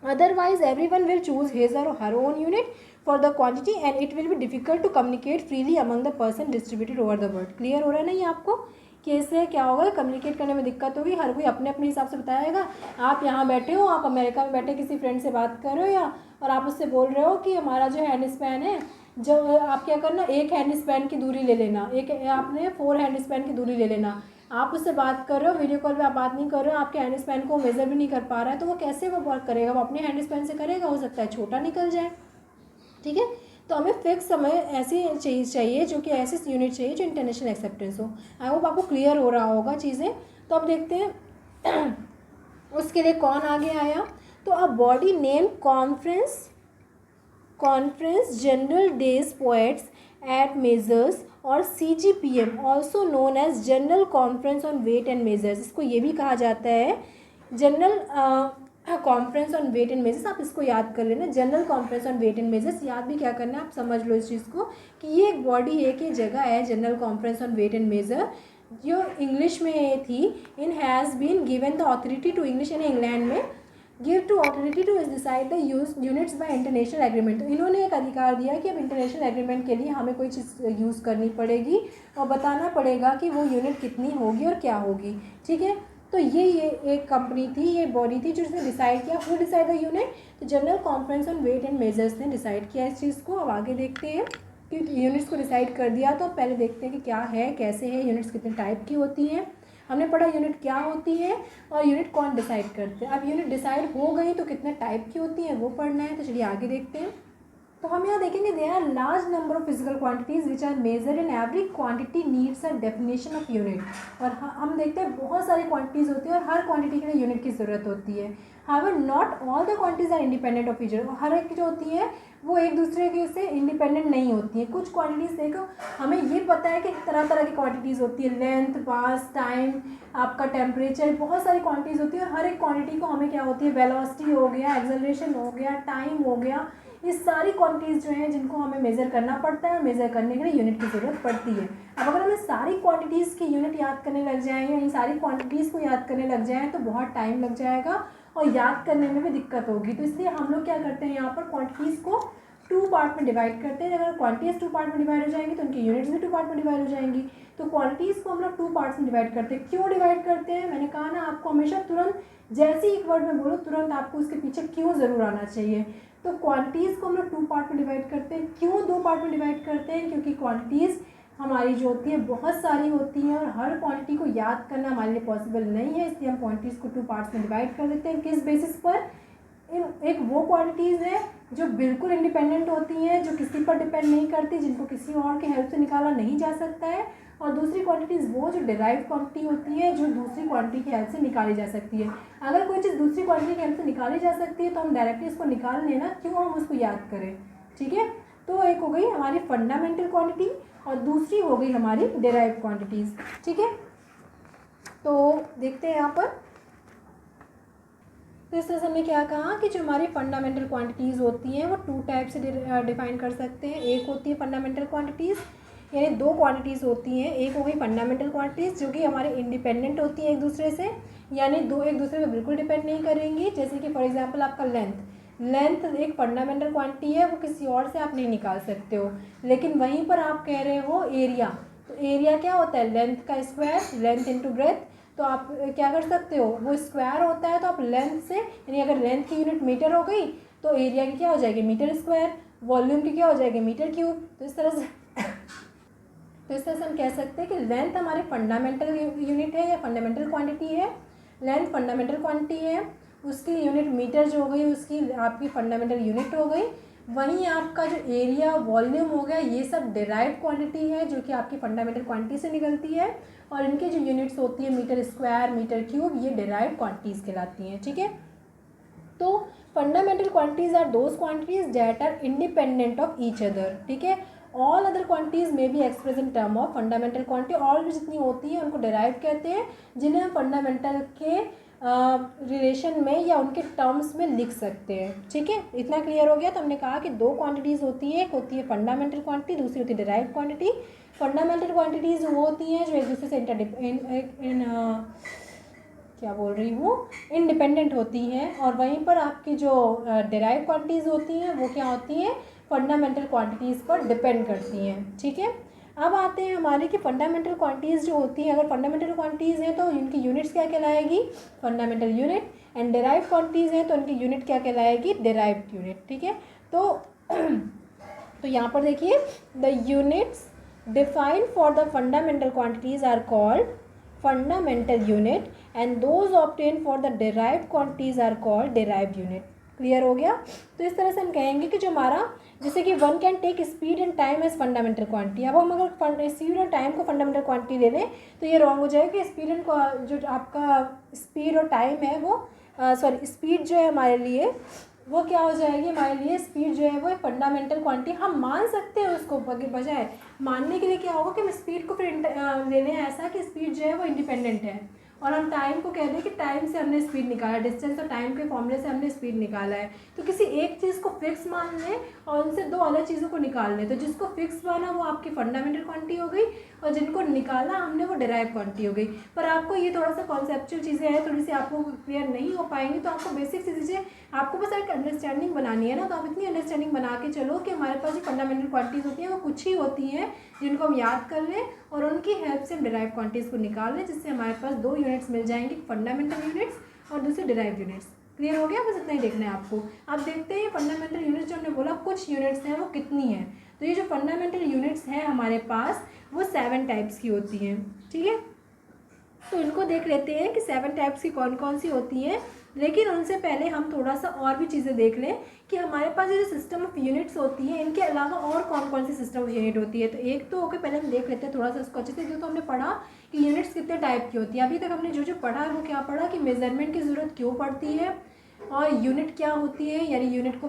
Otherwise everyone will choose his or her own unit for the quantity and it will be difficult to communicate freely among the person distributed over the world. Clear हो रहा है ना ये आपको कि इससे क्या होगा, कम्युनिकेट करने में दिक्कत होगी, हर कोई अपने अपने हिसाब से बताएगा। आप यहाँ बैठे हो, आप अमेरिका में बैठे किसी फ्रेंड से बात कर रहे हो या और आप उससे बोल रहे हो कि हमारा जो हैंड स्पैन है, जो आप क्या करना, 1 हैंड स्पैन की दूरी ले लेना, एक आपने 4 हैंड स्पैन की दूरी ले लेना। आप उससे बात कर रहे हो, वीडियो कॉल पे आप बात नहीं कर रहे हो, आपके हैंड स्पैन को मेज़र भी नहीं कर पा रहा है, तो वो कैसे वो बात करेगा, वो अपने हैंड स्पैन से करेगा, हो सकता है छोटा निकल जाए। ठीक है, तो हमें फिक्स समय ऐसी चीज़ चाहिए जो कि ऐसी यूनिट चाहिए जो इंटरनेशनल एक्सेप्टेंस हो। आई होप आपको क्लियर हो रहा होगा चीज़ें। तो अब देखते हैं उसके लिए कौन आगे आया। तो a body name Conference Generale des Poids et Mesures और CGPM also known as General conference on wait and Measures. इसको ये भी कहा जाता है general conference on wait and Measures. आप इसको याद कर लेना, General conference on wait and Measures. याद भी क्या करना है, आप समझ लो इस चीज़ को कि ये एक बॉडी है कि जगह है general conference on wait and measure, जो इंग्लिश में थी। In has been given the authority to English in England में give to authority to decide the units by international agreement. तो इन्होंने एक अधिकार दिया कि अब इंटरनेशनल एग्रीमेंट के लिए हमें कोई चीज़ यूज़ करनी पड़ेगी और बताना पड़ेगा कि वो यूनिट कितनी होगी और क्या होगी। ठीक है, तो ये एक कंपनी थी, ये बॉडी थी जो इसने डिसाइड किया। हु डिसाइड द यूनिट, तो General conference on wait and Measures ने डिसाइड किया इस चीज़ को। अब आगे देखते हैं कि यूनिट्स को डिसाइड कर दिया, तो पहले देखते हैं कि क्या है, कैसे है, यूनिट्स कितने टाइप की होती हैं। हमने पढ़ा यूनिट क्या होती है और यूनिट कौन डिसाइड करते हैं। अब यूनिट डिसाइड हो गई तो कितने टाइप की होती हैं वो पढ़ना है। तो चलिए आगे देखते हैं। तो हम यहाँ देखेंगे there are large number of physical quantities which are measured in every quantity needs a definition of unit. और हम देखते हैं बहुत सारी क्वांटिटीज़ होती है और हर क्वांटिटी के लिए यूनिट की ज़रूरत होती है। However not all the quantities are independent of each other. हर एक जो होती है वो एक दूसरे के से इंडिपेंडेंट नहीं होती है। कुछ क्वांटिटीज़ देखो, हमें ये पता है कि तरह तरह की क्वांटिटीज़ होती है, लेंथ, मास, टाइम, आपका टेम्परेचर, बहुत सारी क्वांटिटीज़ होती है और हर एक क्वांटिटी को हमें क्या होती है, वेलोसिटी हो गया, एक्सेलरेशन हो गया, टाइम हो गया, ये सारी क्वांटिटीज़ जो हैं जिनको हमें मेज़र करना पड़ता है और मेज़र करने के लिए यूनिट की ज़रूरत पड़ती है। अब अगर हमें सारी क्वांटिटीज़ की यूनिट याद करने लग जाएँ या इन सारी क्वांटिटीज़ को याद करने लग जाएँ तो बहुत टाइम लग जाएगा और याद करने में भी दिक्कत होगी। तो इसलिए हम लोग क्या करते हैं, यहाँ पर क्वांटिटीज़ को 2 पार्ट में डिवाइड करते हैं। अगर क्वांटिटीज़ 2 पार्ट में डिवाइड हो जाएंगी तो उनकी यूनिट्स भी 2 पार्ट में डिवाइड हो जाएंगी। तो क्वांटिटीज़ को हम लोग 2 पार्ट्स में डिवाइड करते हैं। क्यों डिवाइड करते हैं, मैंने कहा ना आपको हमेशा तुरंत जैसे ही एक वर्ड में बोलो तुरंत आपको उसके पीछे क्यों ज़रूर आना चाहिए। तो क्वांटिटीज़ को हम लोग 2 पार्ट में डिवाइड करते हैं। क्यों 2 पार्ट में डिवाइड करते हैं, क्योंकि क्वांटिटीज़ हमारी जो होती है बहुत सारी होती हैं और हर क्वांटिटी को याद करना हमारे लिए पॉसिबल नहीं है, इसलिए हम क्वांटिटीज़ को 2 पार्ट्स में डिवाइड कर देते हैं। किस बेसिस पर, एक वो क्वांटिटीज़ है जो बिल्कुल इंडिपेंडेंट होती हैं, जो किसी पर डिपेंड नहीं करती, जिनको किसी और के हेल्प से निकाला नहीं जा सकता है, और दूसरी क्वांटिटीज़ वो जो डिराइव क्वांटिटी होती है, जो दूसरी क्वांटिटी की हेल्प से निकाली जा सकती है। अगर कोई चीज़ दूसरी क्वांटिटी की हेल्प से निकाली जा सकती है तो हम डायरेक्टली इसको निकाल लेना, क्यों हम उसको याद करें। ठीक है, तो एक हो गई हमारी फंडामेंटल क्वांटिटी और दूसरी हो गई हमारी डिराइव क्वांटिटीज़। ठीक है, तो देखते हैं यहाँ पर। तो इस तरह से हमने क्या कहा कि जो हमारी फंडामेंटल क्वांटिटीज़ होती हैं वो 2 टाइप से डिफाइन कर सकते हैं। एक होती है फंडामेंटल क्वांटिटीज़, यानी 2 क्वांटिटीज़ होती हैं। एक हो गई फंडामेंटल क्वांटिटीज़ जो कि हमारे इंडिपेंडेंट होती हैं एक दूसरे से, यानी दो एक दूसरे पर बिल्कुल डिपेंड नहीं करेंगी। जैसे कि फॉर एग्जांपल आपका लेंथ एक फंडामेंटल क्वांटिटी है, वो किसी और से आप नहीं निकाल सकते हो। लेकिन वहीं पर आप कह रहे हो एरिया, तो एरिया क्या होता है, लेंथ का स्क्वायर, लेंथ इंटू ब्रेथ। तो आप क्या कर सकते हो, वो स्क्वायर होता है तो आप लेंथ से, यानी अगर लेंथ की यूनिट मीटर हो गई तो एरिया की क्या हो जाएगी, मीटर स्क्वायर, वॉल्यूम की क्या हो जाएगी, मीटर क्यूब। तो इस तरह से हम कह सकते हैं कि लेंथ हमारी फंडामेंटल यूनिट है या फंडामेंटल क्वांटिटी है। लेंथ फंडामेंटल क्वांटिटी है, उसकी यूनिट मीटर जो हो गई उसकी आपकी फंडामेंटल यूनिट हो गई। वहीं आपका जो एरिया, वॉल्यूम हो गया, ये सब डिराइव्ड क्वांटिटी है जो कि आपकी फंडामेंटल क्वांटिटी से निकलती है। और इनकी जो यूनिट्स होती है, मीटर स्क्वायर, मीटर क्यूब, ये डिराइव्ड क्वांटिटीज़ कहलाती हैं। ठीक है, तो fundamental quantities are those quantities that are independent of each other. ठीक है, all other quantities may be express in term of fundamental quantity. और भी जितनी होती है उनको डिराइव कहते हैं, जिन्हें हम फंडामेंटल के रिलेशन में या उनके टर्म्स में लिख सकते हैं। ठीक है, इतना क्लियर हो गया। तो हमने कहा कि दो क्वांटिटीज़ होती है, एक होती है फंडामेंटल क्वांटिटी, दूसरी होती है डिराइव्ड क्वांटिटी। फंडामेंटल क्वांटिटीज़ वो होती हैं जो एक दूसरे से क्या बोल रही हूँ, इंडिपेंडेंट होती हैं। और वहीं पर आपकी जो डिराइव क्वांटिटीज़ होती हैं वो क्या होती हैं, फंडामेंटल क्वांटिटीज़ पर डिपेंड करती हैं। ठीक है, अब आते हैं हमारे कि फंडामेंटल क्वांटिटीज़ जो होती हैं, अगर फंडामेंटल क्वांटिटीज़ हैं तो इनकी यूनिट्स क्या कहलाएगी, fundamental unit. And derive quantities हैं तो इनकी यूनिट क्या कहलाएगी, डिराइव्ड यूनिट। ठीक है, तो यहाँ पर देखिए, the units defined for the fundamental quantities are called fundamental unit and those obtained for the derived quantities are called derived unit। Clear हो गया। तो इस तरह से हम कहेंगे कि जो हमारा, जैसे कि one can take speed and time as fundamental quantity. अब हम अगर स्पीड और टाइम को फंडामेंटल क्वांटिटी ले लें तो ये रॉन्ग हो जाएगा कि स्पीड एंड जो आपका स्पीड और टाइम है वो स्पीड जो है हमारे लिए वो क्या हो जाएगी, हमारे लिए स्पीड जो है वो फंडामेंटल क्वांटिटी हम मान सकते हैं। उसको बजाय मानने के लिए क्या होगा कि हम स्पीड को फिर ले लें ऐसा कि स्पीड जो है वो इंडिपेंडेंट है, और हम टाइम को कह दें कि टाइम से हमने स्पीड निकाला, डिस्टेंस और टाइम के फॉर्मूले से हमने स्पीड निकाला है। तो किसी एक चीज़ को फिक्स मान लें और उनसे दो अलग चीज़ों को निकाल लें। तो जिसको फिक्स माना वो आपकी फंडामेंटल क्वांटिटी हो गई, और जिनको निकाला हमने वो डिराइव क्वांटिटी हो गई। पर आपको ये थोड़ा सा कॉन्सेप्चुअल चीज़ें हैं, थोड़ी सी आपको क्लियर नहीं हो पाएंगी, तो आपको बेसिक चीज़ें आपको बस एक अंडरस्टैंडिंग बनानी है ना। तो आप इतनी अंडरस्टैंडिंग बना के चलो कि हमारे पास जो फंडामेंटल क्वांटिटीज़ होती हैं वो कुछ ही होती हैं जिनको हम याद कर लें और उनकी हेल्प से हम डिराइव क्वांटिटीज़ को निकाल लें, जिससे हमारे पास दो यूनिट्स मिल जाएंगी, फंडामेंटल यूनिट्स और दूसरे डिराइव यूनिट्स। क्लियर हो गया, बस इतना ही देखना है आपको। आप देखते हैं फंडामेंटल यूनिट्स जो हमने बोला कुछ यूनिट्स हैं वो कितनी हैं। तो ये जो फंडामेंटल यूनिट्स हैं हमारे पास वो 7 टाइप्स की होती हैं। ठीक है, तो इनको देख लेते हैं कि 7 टाइप्स की कौन कौन सी होती हैं। लेकिन उनसे पहले हम थोड़ा सा और भी चीज़ें देख लें कि हमारे पास जो सिस्टम ऑफ यूनिट्स होती हैं इनके अलावा और कौन कौन सी सिस्टम ऑफ यूनिट होती है। तो एक तो ओके, पहले हम देख लेते हैं थोड़ा सा इसको अच्छे से। जो तो हमने पढ़ा कि यूनिट्स कितने टाइप की होती है। अभी तक हमने जो जो पढ़ा है वो क्या पढ़ा कि मेजरमेंट की ज़रूरत क्यों पड़ती है और यूनिट क्या होती है, यानी यूनिट को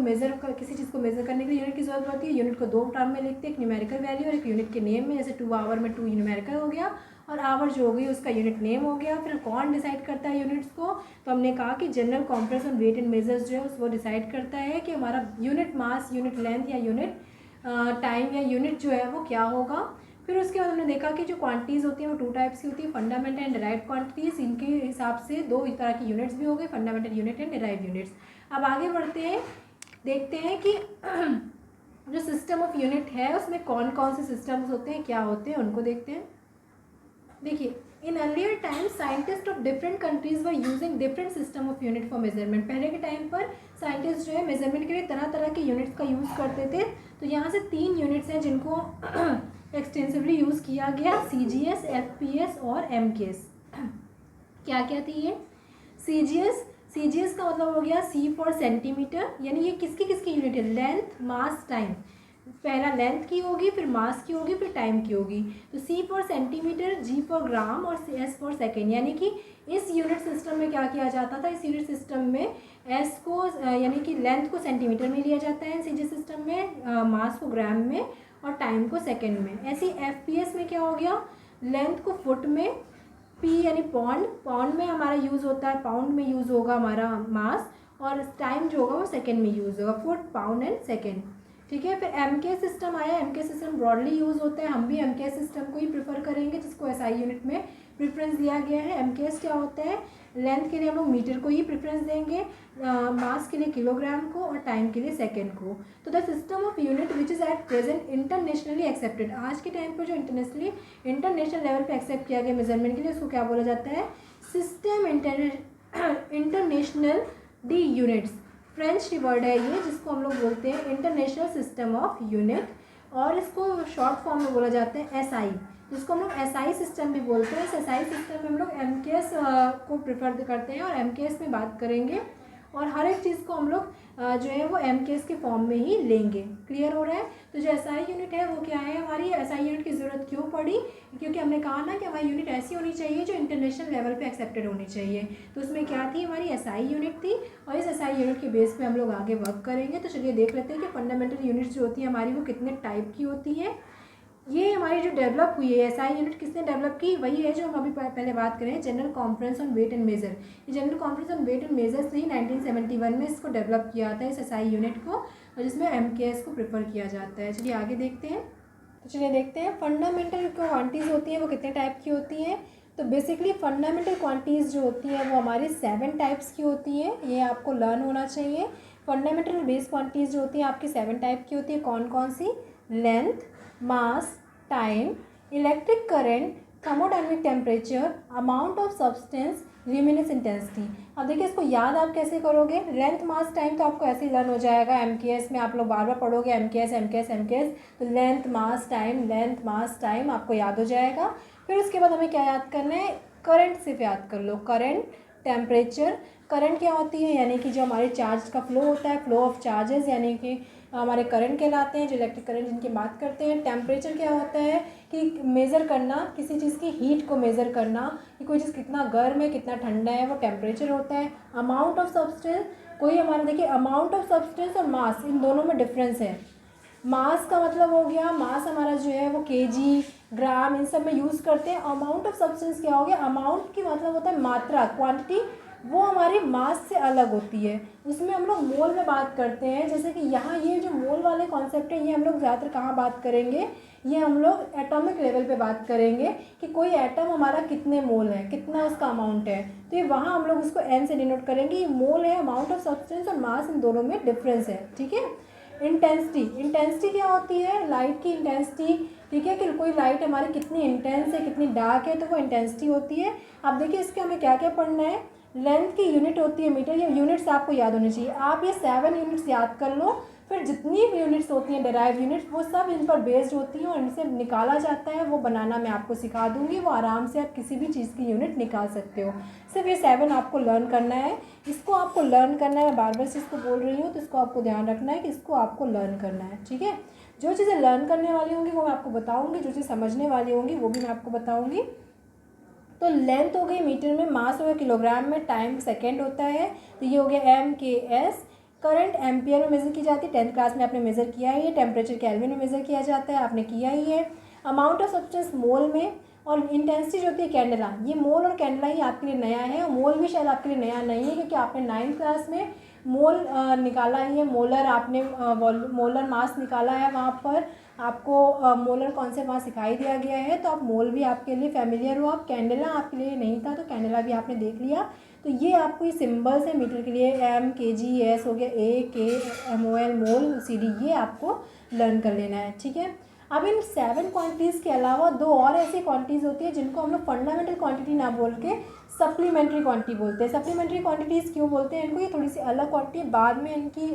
किसी चीज़ को मेजर करने के लिए यूनिट की जरूरत पड़ती है। यूनिट को दो टर्म में लिखते हैं, एक न्यूमेरिकल वैल्यू और एक यूनिट के नेम में। जैसे 2 आवर में 2 न्यूमेरिकल हो गया और आवर जो हो गई उसका यूनिट नेम हो गया। फिर कौन डिसाइड करता है यूनिट्स को, तो हमने कहा कि General conference on wait and Measures जो है वो डिसाइड करता है कि हमारा यूनिट मास, यूनिट लेंथ या यूनिट टाइम या यूनिट जो है वो क्या होगा। फिर उसके बाद हमने देखा कि जो क्वांटिटीज़ होती हैं वो 2 टाइप्स की होती है, फंडामेंटल एंड डिराइव्ड क्वांटिटीज़। इनके हिसाब से 2 तरह की यूनिट्स भी हो गए, fundamental unit and derived units. अब आगे बढ़ते हैं, देखते हैं कि जो सिस्टम ऑफ यूनिट है उसमें कौन कौन से सिस्टम्स होते हैं, क्या होते हैं, उनको देखते हैं। देखिए, in earlier time scientist of different countries were using different system of unit for measurement. पहले के टाइम पर साइंटिस्ट जो है मेजरमेंट के लिए तरह तरह के यूनिट्स का यूज़ करते थे। तो यहाँ से 3 यूनिट्स हैं जिनको एक्सटेंसिवली यूज़ किया गया, CGS, FPS और MKS। क्या क्या थी ये? CGS का मतलब हो गया C फॉर सेंटीमीटर, यानी ये किसकी किसकी यूनिट है, लेंथ, मास, टाइम। पहला लेंथ की होगी, फिर मास की होगी, फिर टाइम की होगी। तो C for centimetre, G for gram और S फॉर सेकेंड। यानी कि इस यूनिट सिस्टम में क्या किया जाता था, इस यूनिट सिस्टम में S को यानी कि लेंथ को सेंटीमीटर में लिया जाता है CGS सिस्टम में, मास को ग्राम में और टाइम को सेकेंड में। ऐसे FPS में क्या हो गया, लेंथ को फुट में, P यानी पाउंड में हमारा यूज़ होता है, पाउंड में यूज़ होगा हमारा मास, और टाइम जो होगा वो सेकेंड में यूज़ होगा, फुट, पाउंड एंड सेकेंड। ठीक है। फिर एमके सिस्टम आया। एमके सिस्टम ब्रॉडली यूज़ होता है, हम भी एमके सिस्टम को ही प्रेफर करेंगे, जिसको एसआई यूनिट में प्रेफरेंस दिया गया है। एमकेएस क्या होता है, लेंथ के लिए हम लोग मीटर को ही प्रेफरेंस देंगे, मास के लिए किलोग्राम को, और टाइम के लिए सेकंड को। तो the system of unit which is at present internationally accepted, आज के टाइम पर जो इंटरनेशनल लेवल पे एक्सेप्ट किया गया मेजरमेंट के लिए, उसको क्या बोला जाता है, system international D units. French word है ये, जिसको हम लोग बोलते हैं इंटरनेशनल सिस्टम ऑफ यूनिट, और इसको शॉर्ट फॉर्म में बोला जाता है एसआई, जिसको हम लोग एसआई सिस्टम भी बोलते हैं। इस एसआई सिस्टम में हम लोग एमकेएस को प्रेफर करते हैं और एमकेएस में बात करेंगे, और हर एक चीज़ को हम लोग जो है वो एमकेएस के फॉर्म में ही लेंगे। क्लियर हो रहा है। तो जो एसआई यूनिट है वो क्या है, हमारी एसआई यूनिट की ज़रूरत क्यों पड़ी, क्योंकि हमने कहा ना कि हमारी यूनिट ऐसी होनी चाहिए जो इंटरनेशनल लेवल पे एक्सेप्टेड होनी चाहिए। तो उसमें क्या थी, हमारी एसआई यूनिट थी, और इस एसआई यूनिट के बेस पे हम लोग आगे वर्क करेंगे। तो चलिए देख लेते हैं कि फंडामेंटल यूनिट्स जो होती है हमारी वो कितने टाइप की होती हैं। ये हमारी जो डेवलप हुई है एसआई यूनिट किसने डेवलप की, वही है जो हम अभी पहले बात करें, general conference on wait and measure. ये general conference on wait and measure से ही 1971 में इसको डेवलप किया था, इस एसआई यूनिट को, और जिसमें एमकेएस को प्रेफर किया जाता है। चलिए आगे देखते हैं। तो चलिए देखते हैं फंडामेंटल क्वांटिटीज़ होती हैं वो कितने टाइप की होती हैं। तो बेसिकली फंडामेंटल क्वांटिटीज़ जो होती हैं वो हमारी 7 टाइप्स की होती हैं, ये आपको लर्न होना चाहिए। फंडामेंटल बेस क्वांटिटीज़ जो होती हैं आपकी 7 टाइप की होती है। कौन कौन सी, length, mass, time, electric current, thermodynamic temperature, amount of substance, luminous intensity. अब देखिए इसको याद आप कैसे करोगे, लेंथ मास टाइम तो आपको ऐसे ही लर्न हो जाएगा, एमकेएस में आप लोग बार बार पढ़ोगे एमकेएस एमकेएस एमकेएस, तो लेंथ मास टाइम आपको याद हो जाएगा। फिर उसके बाद हमें क्या याद करना है, करंट सिर्फ याद कर लो, करंट, टेम्परेचर। करंट क्या होती है, यानी कि जो हमारे चार्ज का फ्लो होता है, फ्लो ऑफ चार्जेस, यानी कि हमारे करंट कहलाते हैं, जो इलेक्ट्रिक करंट जिनकी बात करते हैं। टेम्परेचर क्या होता है कि मेज़र करना, किसी चीज़ की हीट को मेज़र करना, कि कोई चीज़ कितना गर्म है कितना ठंडा है, वो टेम्परेचर होता है। अमाउंट ऑफ सब्सटेंस, कोई हमारा देखिए अमाउंट ऑफ सब्सटेंस और मास, इन दोनों में डिफरेंस है। मास का मतलब हो गया, मास हमारा जो है वो केजी, ग्राम, इन सब में यूज़ करते हैं। अमाउंट ऑफ सब्सटेंस क्या हो गया, अमाउंट की मतलब होता है मात्रा, क्वांटिटी, वो हमारी मास से अलग होती है, उसमें हम लोग मोल में बात करते हैं। जैसे कि यहाँ ये जो मोल वाले कॉन्सेप्ट है ये हम लोग ज़्यादातर कहाँ बात करेंगे, ये हम लोग एटॉमिक लेवल पे बात करेंगे कि कोई एटम हमारा कितने मोल है, कितना उसका अमाउंट है, तो ये वहाँ हम लोग उसको एन से डिनोट करेंगे। ये मोल है, अमाउंट ऑफ सब्सटेंस और मास, इन दोनों में डिफरेंस है। ठीक है। इंटेंसिटी क्या होती है, लाइट की इंटेंसिटी। ठीक है, कि कोई लाइट हमारी कितनी इंटेंस है कितनी डार्क है, तो वो इंटेंसिटी होती है। अब देखिए इसके हमें क्या क्या पढ़ना है, लेंथ की यूनिट होती है मीटर, ये यूनिट्स आपको याद होनी चाहिए। आप ये 7 यूनिट्स याद कर लो, फिर जितनी भी यूनिट्स होती हैं डेराइव यूनिट्स, वो सब इन पर बेस्ड होती हैं और इनसे निकाला जाता है, वो बनाना मैं आपको सिखा दूंगी, वो आराम से आप किसी भी चीज़ की यूनिट निकाल सकते हो। सिर्फ ये 7 आपको लर्न करना है, इसको आपको लर्न करना है। मैं बार बार से इसको बोल रही हूँ, तो इसको आपको ध्यान रखना है कि इसको आपको लर्न करना है। ठीक है, जो चीज़ें लर्न करने वाली होंगी वो मैं आपको बताऊँगी, जो चीज़ समझने वाली होंगी वो भी मैं आपको बताऊँगी। तो लेंथ हो गई मीटर में, मास हो गया किलोग्राम में, टाइम सेकेंड होता है, तो ये हो गया एमकेएस। करंट एम्पियर में मेज़र की जाती है, 10th क्लास में आपने मेज़र किया ही है। टेम्परेचर केल्विन में मेज़र किया जाता है, आपने किया ही है। अमाउंट ऑफ सब्सटेंस मोल में, और इंटेंसिटी जो होती है कैंडेला, ये मोल और कैंडेला ही आपके लिए नया है, और मोल भी शायद आपके लिए नया नहीं है, क्योंकि आपने 9th क्लास में मोल निकाला ही है, मोलर आपने मोलर मास निकाला है, वहाँ पर आपको मोलर कॉन्सेप्ट वहाँ सिखाई दिया गया है, तो आप मोल भी आपके लिए फैमिलियर हो। आप कैंडेला आपके लिए नहीं था, तो कैंडेला भी आपने देख लिया। तो ये आपको ये सिंबल्स है मीटर के लिए, एम, के जी, एस हो गया, ए, के, एम, ओ, एल, मोल, सी, डी, ये आपको लर्न कर लेना है। ठीक है। अब इन 7 क्वांटिटीज़ के अलावा 2 और ऐसी क्वांटिटीज़ होती है जिनको हम लोग फंडामेंटल क्वांटिटी ना बोल के सप्लीमेंट्री क्वांटिटी बोलते हैं। सप्लीमेंट्री क्वांटिटीज़ क्यों बोलते हैं इनको, ये थोड़ी सी अलग क्वांटिटी, बाद में इनकी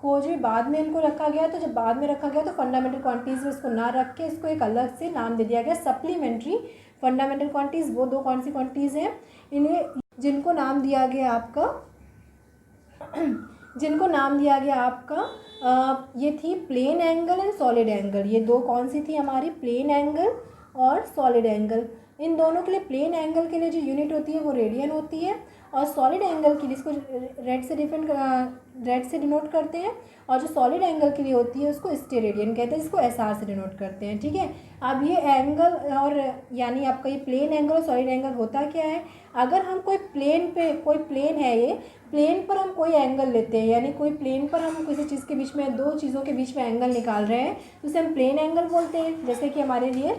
खोज हुई, बाद में इनको रखा गया। तो जब बाद में रखा गया तो फंडामेंटल क्वांटिटीज़ में इसको ना रख के इसको एक अलग से नाम दे दिया गया सप्लीमेंट्री। फंडामेंटल क्वांटिटीज़ वो 2 कौन सी क्वांटिटीज़ हैं, इन्हें जिनको नाम दिया गया आपका ये थी plane angle and solid angle. ये 2 कौन सी थी हमारी, प्लेन एंगल और सॉलिड एंगल। इन दोनों के लिए, प्लेन एंगल के लिए जो यूनिट होती है वो रेडियन होती है, और सॉलिड एंगल के लिए इसको रेड से डिनोट करते हैं, और जो सॉलिड एंगल के लिए होती है उसको स्टेरेडियन कहते हैं, जिसको SR से डिनोट करते हैं। ठीक है, अब ये एंगल और यानी आपका ये प्लेन एंगल और सॉलिड एंगल होता क्या है, अगर हम कोई प्लेन है, ये प्लेन पर हम कोई एंगल लेते हैं, यानी कोई प्लेन पर हम किसी चीज़ के बीच में, दो चीज़ों के बीच में एंगल निकाल रहे हैं, तो उसे हम प्लेन एंगल बोलते हैं। जैसे कि हमारे लिए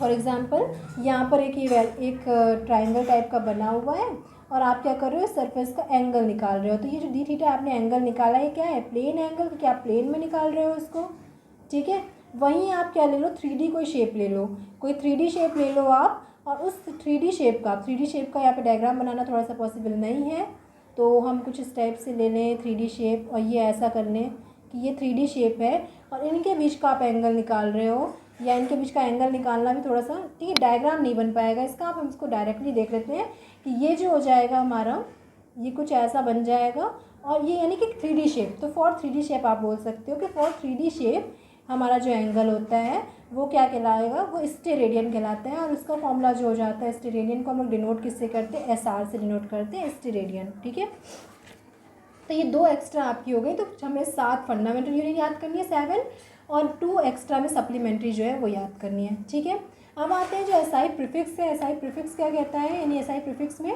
फॉर एग्ज़ाम्पल यहाँ पर एक ट्राइंगल टाइप का बना हुआ है, और आप क्या कर रहे हो, सरफेस का एंगल निकाल रहे हो। तो ये जो डी थीटा आपने एंगल निकाला है, क्या है, प्लेन एंगल, क्योंकि आप प्लेन में निकाल रहे हो इसको। ठीक है, वहीं आप क्या ले लो, 3D कोई शेप ले लो, कोई 3D शेप ले लो आप, और उस 3D शेप का यहाँ पे डायग्राम बनाना थोड़ा सा पॉसिबल नहीं है, तो हम कुछ इस टाइप से ले लें 3D शेप, और ये ऐसा कर लें कि ये 3D शेप है, और इनके बीच का आप एंगल निकाल रहे हो, या इनके बीच का एंगल निकालना भी थोड़ा सा, ठीक है, डायग्राम नहीं बन पाएगा इसका, आप हम इसको डायरेक्टली देख लेते हैं कि ये जो हो जाएगा हमारा, ये कुछ ऐसा बन जाएगा, और ये यानी कि 3D शेप। तो फॉर 3D शेप आप बोल सकते हो कि फॉर 3D शेप हमारा जो एंगल होता है वो क्या कहलाएगा, वो स्टेरेडियन कहलाता है, और उसका फॉर्मूला जो हो जाता है स्टेरेडियन को हम लोग डिनोट किससे करते हैं, SR से डिनोट करते हैं, स्टेरेडियन। ठीक है, तो ये 2 एक्स्ट्रा आपकी हो गई, तो हमें 7 फंडामेंटल यूनिट याद करनी है, 7, और 2 एक्स्ट्रा में सप्लीमेंट्री जो है वो याद करनी है। ठीक है, अब आते हैं जो SI प्रीफिक्स है। SI प्रीफिक्स क्या कहता है, यानी SI प्रीफिक्स में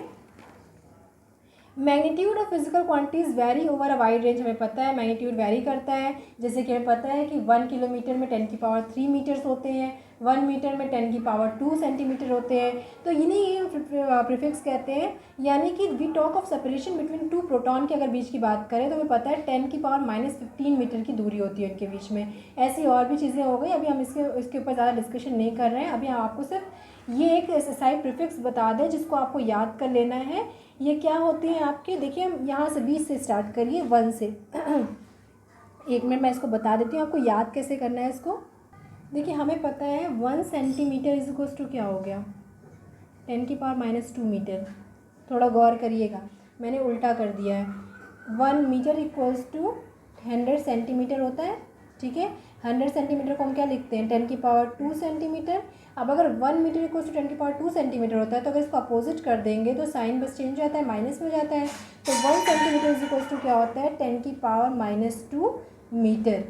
magnitude of physical quantities very over a wide range. हमें पता है मैग्नीट्यूड वेरी करता है, जैसे कि हमें पता है कि 1 किलोमीटर में 10⁻³ मीटर्स होते हैं, 1 मीटर में 10⁻² सेंटीमीटर होते हैं। तो इन्हीं प्रीफिक्स कहते हैं, यानी कि we talk of separation between 2 proton के अगर बीच की बात करें तो हमें पता है 10⁻⁻15 मीटर की दूरी होती है उनके बीच में। ऐसी और भी चीज़ें हो गई, अभी हम इसके ऊपर ज़्यादा डिस्कशन नहीं कर रहे हैं। अभी हम आपको सिर्फ ये एक SI प्रीफिक्स बता दें जिसको आपको याद कर लेना है। ये क्या होती हैं आपके, देखिए हम यहाँ से 20 से स्टार्ट करिए, 1 से 1 मिनट मैं इसको बता देती हूँ आपको याद कैसे करना है इसको। देखिए हमें पता है 1 सेंटीमीटर इज इक्वल्स टू क्या हो गया, 10⁻⁻² मीटर। थोड़ा गौर करिएगा, मैंने उल्टा कर दिया है। 1 मीटर इक्वल्स टू 100 सेंटीमीटर होता है। ठीक है, 100 सेंटीमीटर को हम क्या लिखते हैं, 10⁻² सेंटीमीटर। अब अगर 1 मीटर इक्वल्स टू 10⁻² सेंटीमीटर होता है, तो अगर इसको अपोजिट कर देंगे तो साइन बस चेंज हो जाता है, माइनस में हो जाता है। तो 1 सेंटीमीटर इज इक्वल्स टू क्या होता है, 10⁻⁻² मीटर।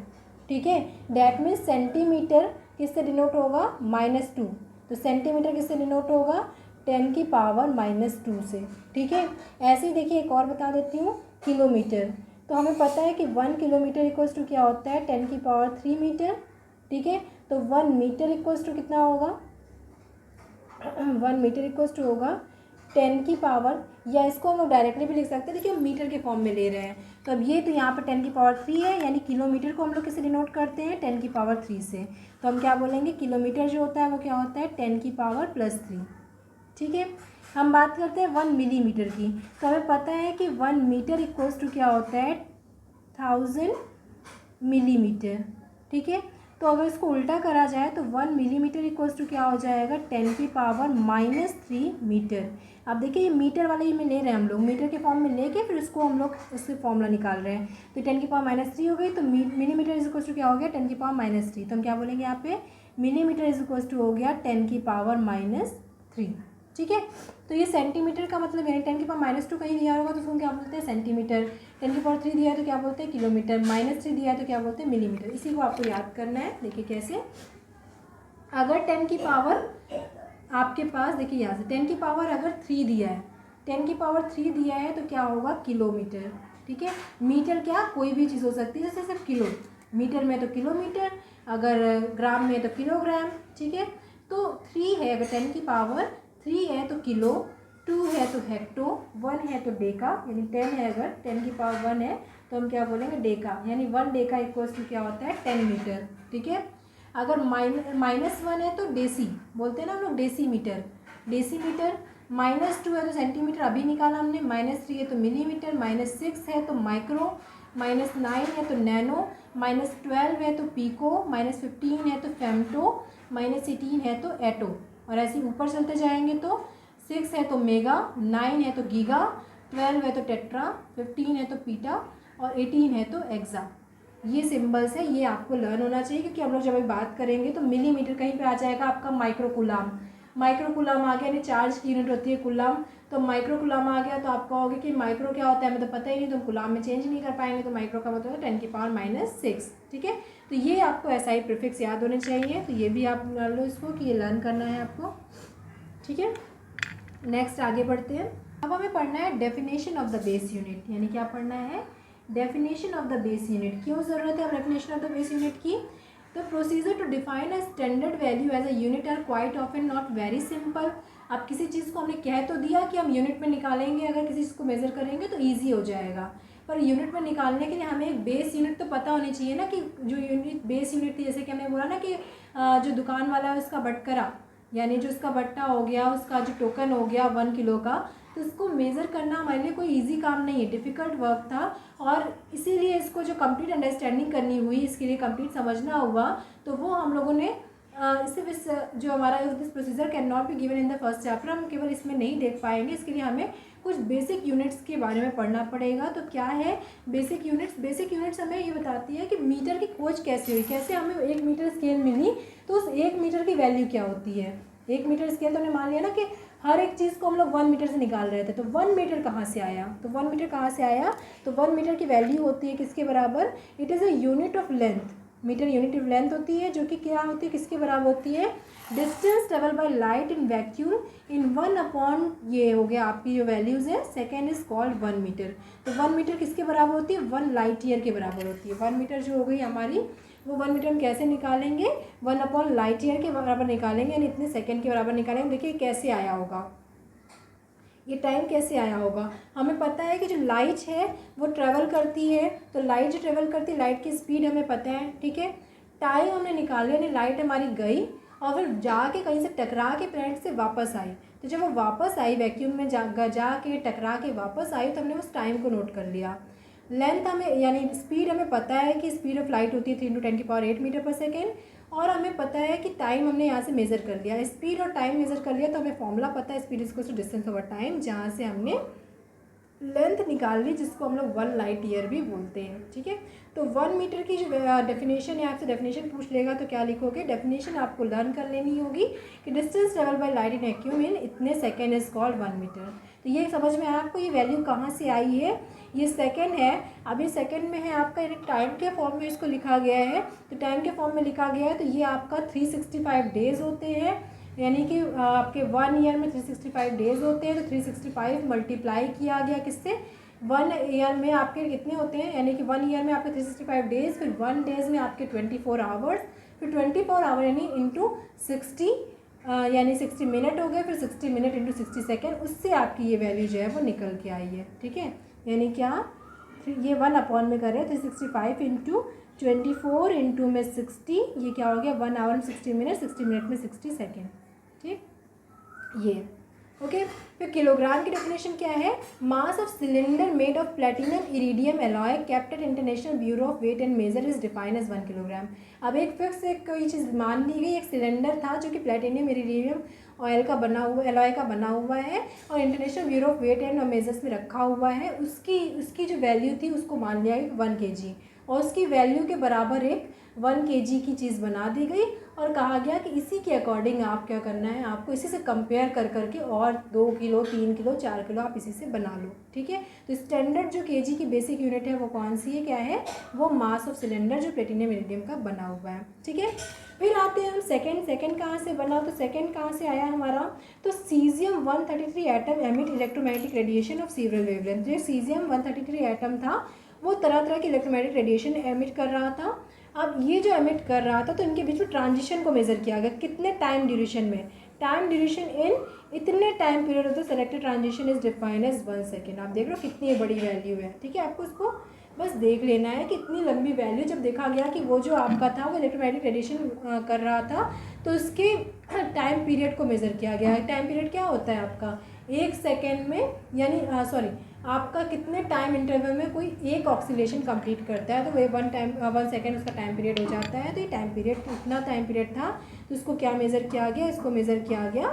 ठीक है, डैट मीन्स सेंटीमीटर किससे डिनोट होगा, -2, तो सेंटीमीटर किससे डिनोट होगा, 10⁻⁻² से। ठीक है, ऐसे ही देखिए एक और बता देती हूँ, किलोमीटर। तो हमें पता है कि 1 किलोमीटर इक्वल्स टू क्या होता है, 10⁻³ मीटर। ठीक है, तो 1 मीटर इक्वल्स टू कितना होगा, 1 मीटर इक्वल्स टू होगा 10 की पावर, या इसको हम लोग डायरेक्टली भी लिख सकते हैं, देखिए हम मीटर के फॉर्म में ले रहे हैं। तो अब ये तो यहाँ पर 10⁻³ है, यानी किलोमीटर को हम लोग किससे डिनोट करते हैं, 10⁻³ से। तो हम क्या बोलेंगे, किलोमीटर जो होता है वो क्या होता है, 10⁻+3। ठीक है, हम बात करते हैं 1 मिलीमीटर की। तो हमें पता है कि 1 मीटर इक्वल्स टू क्या होता है, 1000 मिलीमीटर। ठीक है, तो अगर इसको उल्टा करा जाए तो 1 मिलीमीटर इक्वल्स टू क्या हो जाएगा, 10⁻³ मीटर। अब देखिए ये मीटर वाला ही में ले रहे हैं हम लोग, मीटर के फॉर्म में लेके फिर इसको हम लोग इससे फॉर्मूला निकाल रहे हैं। तो 10⁻³ हो गई, तो मिलीमीटर इज इक्वल्स टू क्या हो गया, 10⁻⁻3। तो हम क्या बोलेंगे यहाँ पे, मिलीमीटर इज इक्वल्स टू हो गया 10⁻⁻3। ठीक है, तो ये सेंटीमीटर का मतलब है, 10⁻⁻² कहीं दिया होगा तो उसको क्या बोलते हैं, सेंटीमीटर। 10⁻³ दिया है तो क्या बोलते हैं, किलोमीटर। -3 दिया है तो क्या बोलते हैं, मिलीमीटर। इसी को आपको याद करना है। देखिए कैसे, अगर 10 की पावर आपके पास, देखिए यहाँ से 10 की पावर अगर 3 दिया है, 10 की पावर 3 दिया है तो क्या होगा, किलोमीटर। ठीक है, मीटर क्या कोई भी चीज़ हो सकती है, जैसे सिर्फ किलो, मीटर में तो किलोमीटर, अगर ग्राम में तो किलोग्राम। ठीक है, तो 3 है, अगर 10 की पावर 3 है तो किलो, 2 है तो हेक्टो, 1 है तो डेका, यानी 10 है, अगर 10 की पावर 1 है तो हम क्या बोलेंगे, डेका, यानी 1 डेका इक्वल्स टू क्या होता है, 10 मीटर। ठीक है, अगर -1 है तो डेसी बोलते हैं ना हम लोग, डेसीमीटर। डेसीमीटर, -2 है तो सेंटीमीटर अभी निकाला हमने, -3 है तो मिलीमीटर, -6 है तो माइक्रो, -9 है तो नैनो, -12 है तो पीको, -15 है तो फेम्टो, -18 है तो एटो। और ऐसे ऊपर चलते जाएंगे तो 6 है तो मेगा, 9 है तो गीगा, 12 है तो टेट्रा, 15 है तो पीटा, और 18 है तो एक्सा। ये सिंबल्स है, ये आपको लर्न होना चाहिए, क्योंकि हम लोग जब बात करेंगे तो मिलीमीटर कहीं पे आ जाएगा आपका माइक्रोकुलाम, माइक्रो कूलम आ गया, यानी चार्ज की यूनिट होती है कूलम, तो माइक्रो कूलम आ गया। तो आप कहोगे कि माइक्रो क्या होता है, हमें तो पता ही नहीं, तो कूलम में चेंज नहीं कर पाएंगे, तो माइक्रो का मतलब 10⁻⁻⁶। ठीक है, तो ये आपको एसआई प्रीफिक्स याद होने चाहिए, तो ये भी आप लर्न लो इसको कि ये लर्न करना है आपको। ठीक है, नेक्स्ट आगे बढ़ते हैं। अब हमें पढ़ना है definition of the base unit, यानी क्या पढ़ना है, definition of the base unit. क्यों ज़रूरत है अब definition of the base unit की, तो procedure to define a standard value as a unit are quite often not very simple. अब किसी चीज़ को हमने कह तो दिया कि हम यूनिट में निकालेंगे, अगर किसी चीज़ को मेज़र करेंगे तो ईजी हो जाएगा, पर यूनिट में निकालने के लिए हमें एक बेस यूनिट तो पता होनी चाहिए ना, कि जो यूनिट बेस यूनिट थी, जैसे कि हमने बोला ना कि जो दुकान वाला है उसका बटकरा, यानी जो उसका बट्टा हो गया, उसका जो टोकन हो गया 1 किलो का, तो इसको मेज़र करना हमारे लिए कोई इजी काम नहीं है, डिफ़िकल्ट वर्क था, और इसीलिए इसको जो कंप्लीट अंडरस्टैंडिंग करनी हुई, इसके लिए कंप्लीट समझना हुआ, तो वो हम लोगों ने सिर्फ इस जो हमारा this procedure can not be given in the first chapter, हम केवल इसमें नहीं देख पाएंगे, इसके लिए हमें कुछ बेसिक यूनिट्स के बारे में पढ़ना पड़ेगा। तो क्या है बेसिक यूनिट्स, बेसिक यूनिट्स हमें ये बताती है कि मीटर की खोज कैसे हुई, कैसे हमें 1 मीटर स्केल मिली, तो उस 1 मीटर की वैल्यू क्या होती है। 1 मीटर स्केल तो हमने मान लिया ना कि हर एक चीज़ को हम लोग 1 मीटर से निकाल रहे थे, तो 1 मीटर कहाँ से आया, तो 1 मीटर कहाँ से आया, तो 1 मीटर की वैल्यू होती है किसके बराबर, it is a unit of length, metre unit of length होती है, जो कि क्या होती है, किसके बराबर होती है, distance travel by light in vacuum in 1 ये हो गया आपकी जो वैल्यूज़ है, सेकेंड इज कॉल्ड 1 मीटर। तो 1 मीटर किसके बराबर होती है, 1 लाइट ईयर के बराबर होती है। 1 मीटर जो हो गई हमारी, वो 1 मीटर हम कैसे निकालेंगे, 1 लाइट ईयर के बराबर निकालेंगे, यानी इतने सेकेंड के बराबर निकालेंगे। देखिए कैसे आया होगा, ये टाइम कैसे आया होगा, हमें पता है कि जो लाइट है वो ट्रेवल करती है, तो लाइट जो ट्रेवल करती है, लाइट की स्पीड हमें पता है। ठीक है, टाइम हमने निकाल लिया, यानी लाइट हमारी गई और फिर जाके कहीं से टकरा के प्लैनेट से वापस आई, तो जब वो वापस आई वैक्यूम में जाके टकरा के वापस आई, तो हमने उस टाइम को नोट कर लिया। लेंथ हमें, यानी स्पीड हमें पता है कि स्पीड ऑफ लाइट होती है 3 × 10⁸ मीटर पर सेकेंड, और हमें पता है कि टाइम हमने यहाँ से मेज़र कर लिया, स्पीड और टाइम मेज़र कर लिया, तो हमें फॉर्मूला पता है, speed equals to distance over time, जहाँ से हमने लेंथ निकाल ली, जिसको हम लोग 1 लाइट ईयर भी बोलते हैं। ठीक है, तो 1 मीटर की जो डेफिनेशन है, आपसे डेफिनेशन पूछ लेगा तो क्या लिखोगे, डेफिनेशन आपको लर्न कर लेनी होगी कि distance travel by light in vacuum in इतने सेकेंड इज कॉल्ड 1 मीटर। तो ये समझ में आया आपको, ये वैल्यू कहाँ से आई है, ये सेकेंड है। अब ये सेकेंड में है आपका, एक टाइम के फॉर्म में इसको लिखा गया है, तो टाइम के फॉर्म में लिखा गया है, तो ये आपका 365 डेज़ होते हैं, यानी कि आपके 1 ईयर में 365 डेज़ होते हैं, तो 365 मल्टीप्लाई किया गया किससे, 1 ईयर में आपके कितने होते हैं, यानी कि 1 ईयर में आपके 365 डेज़, फिर 1 डेज़ में आपके 24 आवर्स, फिर 24 आवर यानी इंटू 60, यानी 60 मिनट हो गए, फिर 60 मिनट इंटू 60 सेकेंड, उससे आपकी ये वैल्यू जो है वो निकल के आई है। ठीक है, यानी क्या, ये 1 में कर रहे हैं, 365 इंटू 24 इंटू में 60, ये क्या हो गया, 1 आवर में 60 मिनट, 60 मिनट में 60 सेकेंड। ठीक, ये ओके। फिर किलोग्राम की डेफिनेशन क्या है, mass of cylinder made of platinum iridium alloy kept at International Bureau of Weight and Measure is defined as 1 kilogram. अब एक फिक्स एक कोई चीज़ मान ली गई, एक सिलेंडर था जो कि प्लेटिनियम इरिडियम ऑयल का बना हुआ, एलॉय का बना हुआ है, और International Bureau of Weight and Measures में रखा हुआ है, उसकी जो वैल्यू थी उसको मान लिया 1 kg, और उसकी वैल्यू के बराबर एक 1 kg की चीज़ बना दी गई, और कहा गया कि इसी के अकॉर्डिंग आप क्या करना है, आपको इसी से कंपेयर कर करके और 2 किलो 3 किलो 4 किलो आप इसी से बना लो। ठीक है, तो स्टैंडर्ड जो केजी की बेसिक यूनिट है वो कौन सी है, क्या है, वो मास ऑफ सिलेंडर जो प्लेटिनियम इरिडियम का बना हुआ है। ठीक है, फिर आते हैं हम सेकंड कहाँ से बना, तो सेकंड कहाँ से आया हमारा, तो caesium 133 atom emit electromagnetic radiation of several wavelength. जो सीजियम 133 एटम था वो तरह तरह की इलेक्ट्रोमैग्नेटिक रेडिएशन एमिट कर रहा था। अब ये जो एमिट कर रहा था, तो इनके बीच में ट्रांजिशन को मेज़र किया गया, कितने टाइम ड्यूरेशन में, टाइम ड्यूरेशन इन इतने time period of the selected transition is defined as 1 second. आप देख रहे हो कितनी बड़ी वैल्यू है। ठीक है, आपको इसको बस देख लेना है कि इतनी लंबी वैल्यू, जब देखा गया कि वो जो आपका था वो इलेक्ट्रोमैग्नेटिक रेडिएशन कर रहा था, तो उसके टाइम पीरियड को मेज़र किया गया है। टाइम पीरियड क्या होता है आपका, 1 सेकेंड में, यानी आपका कितने टाइम इंटरवल में कोई एक ऑक्सीलेशन कंप्लीट करता है, तो वो 1 सेकेंड उसका टाइम पीरियड हो जाता है। तो ये टाइम पीरियड, इतना टाइम पीरियड था, तो इसको क्या मेज़र किया गया, इसको मेज़र किया गया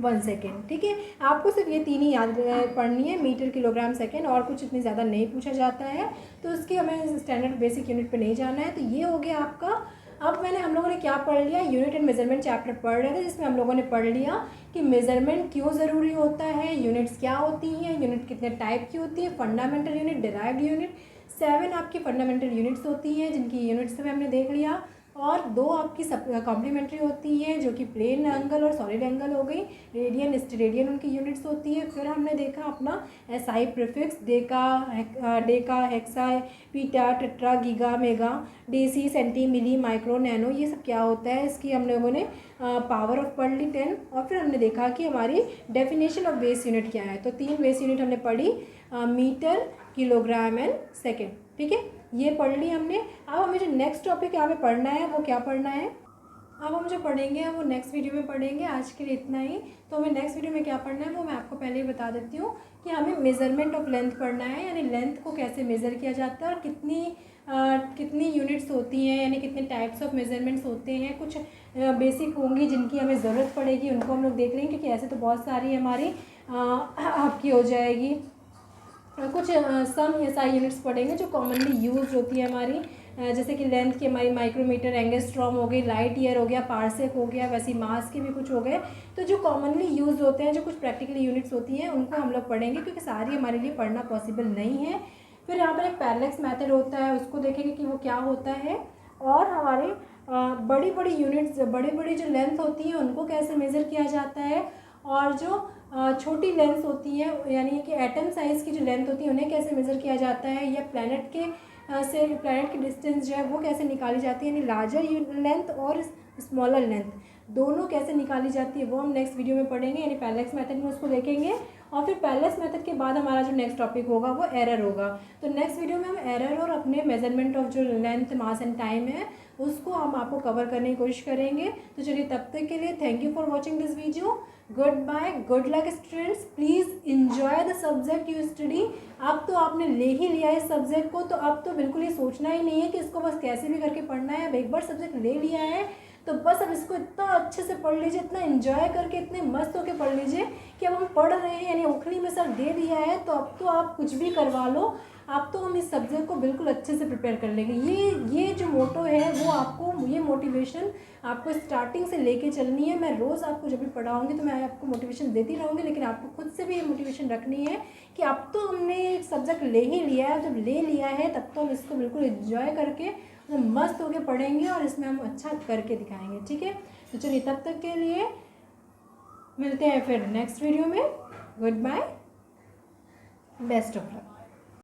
1 सेकेंड। ठीक है, आपको सिर्फ ये 3 ही याद पढ़नी है, मीटर किलोग्राम सेकेंड, और कुछ इतनी ज़्यादा नहीं पूछा जाता है, तो उसकी हमें स्टैंडर्ड बेसिक यूनिट पे नहीं जाना है। तो ये हो गया आपका अब हम लोगों ने क्या पढ़ लिया, यूनिट एंड मेजरमेंट चैप्टर पढ़ रहे थे, जिसमें हम लोगों ने पढ़ लिया कि मेजरमेंट क्यों ज़रूरी होता है, यूनिट्स क्या होती हैं, यूनिट कितने टाइप की होती है, फंडामेंटल यूनिट, डिराइव्ड यूनिट, 7 आपकी फंडामेंटल यूनिट्स होती हैं जिनकी यूनिट्स में हमने देख लिया, और 2 आपकी सब कॉम्प्लीमेंट्री होती हैं जो कि प्लेन एंगल और सॉलिड एंगल हो गई, रेडियन स्टेरेडियन उनकी यूनिट्स होती है। फिर हमने देखा अपना SI prefix, deca hexa peta tetra giga mega deci centi milli micro nano, ये सब क्या होता है, इसकी हम लोगों ने पावर ऑफ पढ़ ली 10। और फिर हमने देखा कि हमारी डेफिनेशन ऑफ बेस यूनिट क्या है, तो 3 बेस यूनिट हमने पढ़ी, मीटर, किलोग्राम एंड सेकेंड। ठीक है, ये पढ़ ली हमने। अब हमें जो नेक्स्ट टॉपिक यहाँ पे पढ़ना है वो क्या पढ़ना है, अब हम जो पढ़ेंगे वो नेक्स्ट वीडियो में पढ़ेंगे। आज के लिए इतना ही। तो हमें नेक्स्ट वीडियो में क्या पढ़ना है वो मैं आपको पहले ही बता देती हूँ कि हमें मेज़रमेंट ऑफ लेंथ पढ़ना है, यानी लेंथ को कैसे मेज़र किया जाता है और कितनी यूनिट्स होती हैं, यानी कितने टाइप्स ऑफ मेज़रमेंट्स होते हैं। कुछ बेसिक होंगी जिनकी हमें ज़रूरत पड़ेगी, उनको हम लोग देख लेंगे, क्योंकि ऐसे तो बहुत सारी हमारी आपकी हो जाएगी। कुछ सम एसआई यूनिट्स पढ़ेंगे जो कॉमनली यूज होती है हमारी, जैसे कि लेंथ की हमारी माइक्रोमीटर, एंगस्ट्रॉम हो गई, लाइट ईयर हो गया, पार्सेक हो गया, वैसे मास के भी कुछ हो गए। तो जो कॉमनली यूज होते हैं, जो कुछ प्रैक्टिकली यूनिट्स होती हैं, उनको हम लोग पढ़ेंगे, क्योंकि सारी हमारे लिए पढ़ना पॉसिबल नहीं है। फिर यहाँ पर एक पैरेलैक्स मेथड होता है, उसको देखेंगे कि वो क्या होता है, और हमारे बड़ी बड़ी यूनिट्स, बड़ी जो लेंथ होती है उनको कैसे मेज़र किया जाता है, और जो छोटी लेंथ होती है यानी कि एटम साइज़ की जो लेंथ होती है उन्हें कैसे मेज़र किया जाता है, या प्लैनेट की डिस्टेंस जो है वो कैसे निकाली जाती है, यानी लार्जर लेंथ और स्मॉलर लेंथ दोनों कैसे निकाली जाती है, वो हम नेक्स्ट वीडियो में पढ़ेंगे, यानी पैरेलैक्स मेथड में उसको देखेंगे। और फिर पैरेलैक्स मेथड के बाद हमारा जो नेक्स्ट टॉपिक होगा वो एरर होगा। तो नेक्स्ट वीडियो में हम एरर और अपने मेजरमेंट ऑफ जो लेंथ, मास एंड टाइम है उसको हम आपको कवर करने की कोशिश करेंगे। तो चलिए, तब तक के लिए thank you for watching this video. Good bye, good luck students, please enjoy the subject you study. अब तो आपने ले ही लिया है इस सब्जेक्ट को, तो अब तो बिल्कुल ये सोचना ही नहीं है कि इसको बस कैसे भी करके पढ़ना है। अब एक बार सब्जेक्ट ले लिया है तो बस अब इसको इतना अच्छे से पढ़ लीजिए, इतना एंजॉय करके, इतने मस्त होकर पढ़ लीजिए कि अब हम पढ़ रहे हैं, यानी उखली में सर दे दिया है, तो अब तो आप कुछ भी करवा लो, अब तो हम इस सब्जेक्ट को बिल्कुल अच्छे से प्रिपेयर कर लेंगे। ये जो मोटो है वो आपको, ये मोटिवेशन आपको स्टार्टिंग से लेके चलनी है। मैं रोज़ आपको जब भी पढ़ाऊँगी तो मैं आपको मोटिवेशन देती रहूँगी, लेकिन आपको खुद से भी ये मोटिवेशन रखनी है कि अब तो हमने एक सब्जेक्ट ले ही लिया है। जब ले लिया है तब तो हम इसको बिल्कुल एंजॉय करके हम मस्त होके पढ़ेंगे और इसमें हम अच्छा करके दिखाएंगे। ठीक है, तो चलिए, तब तक के लिए मिलते हैं फिर नेक्स्ट वीडियो में। Good bye, best of luck.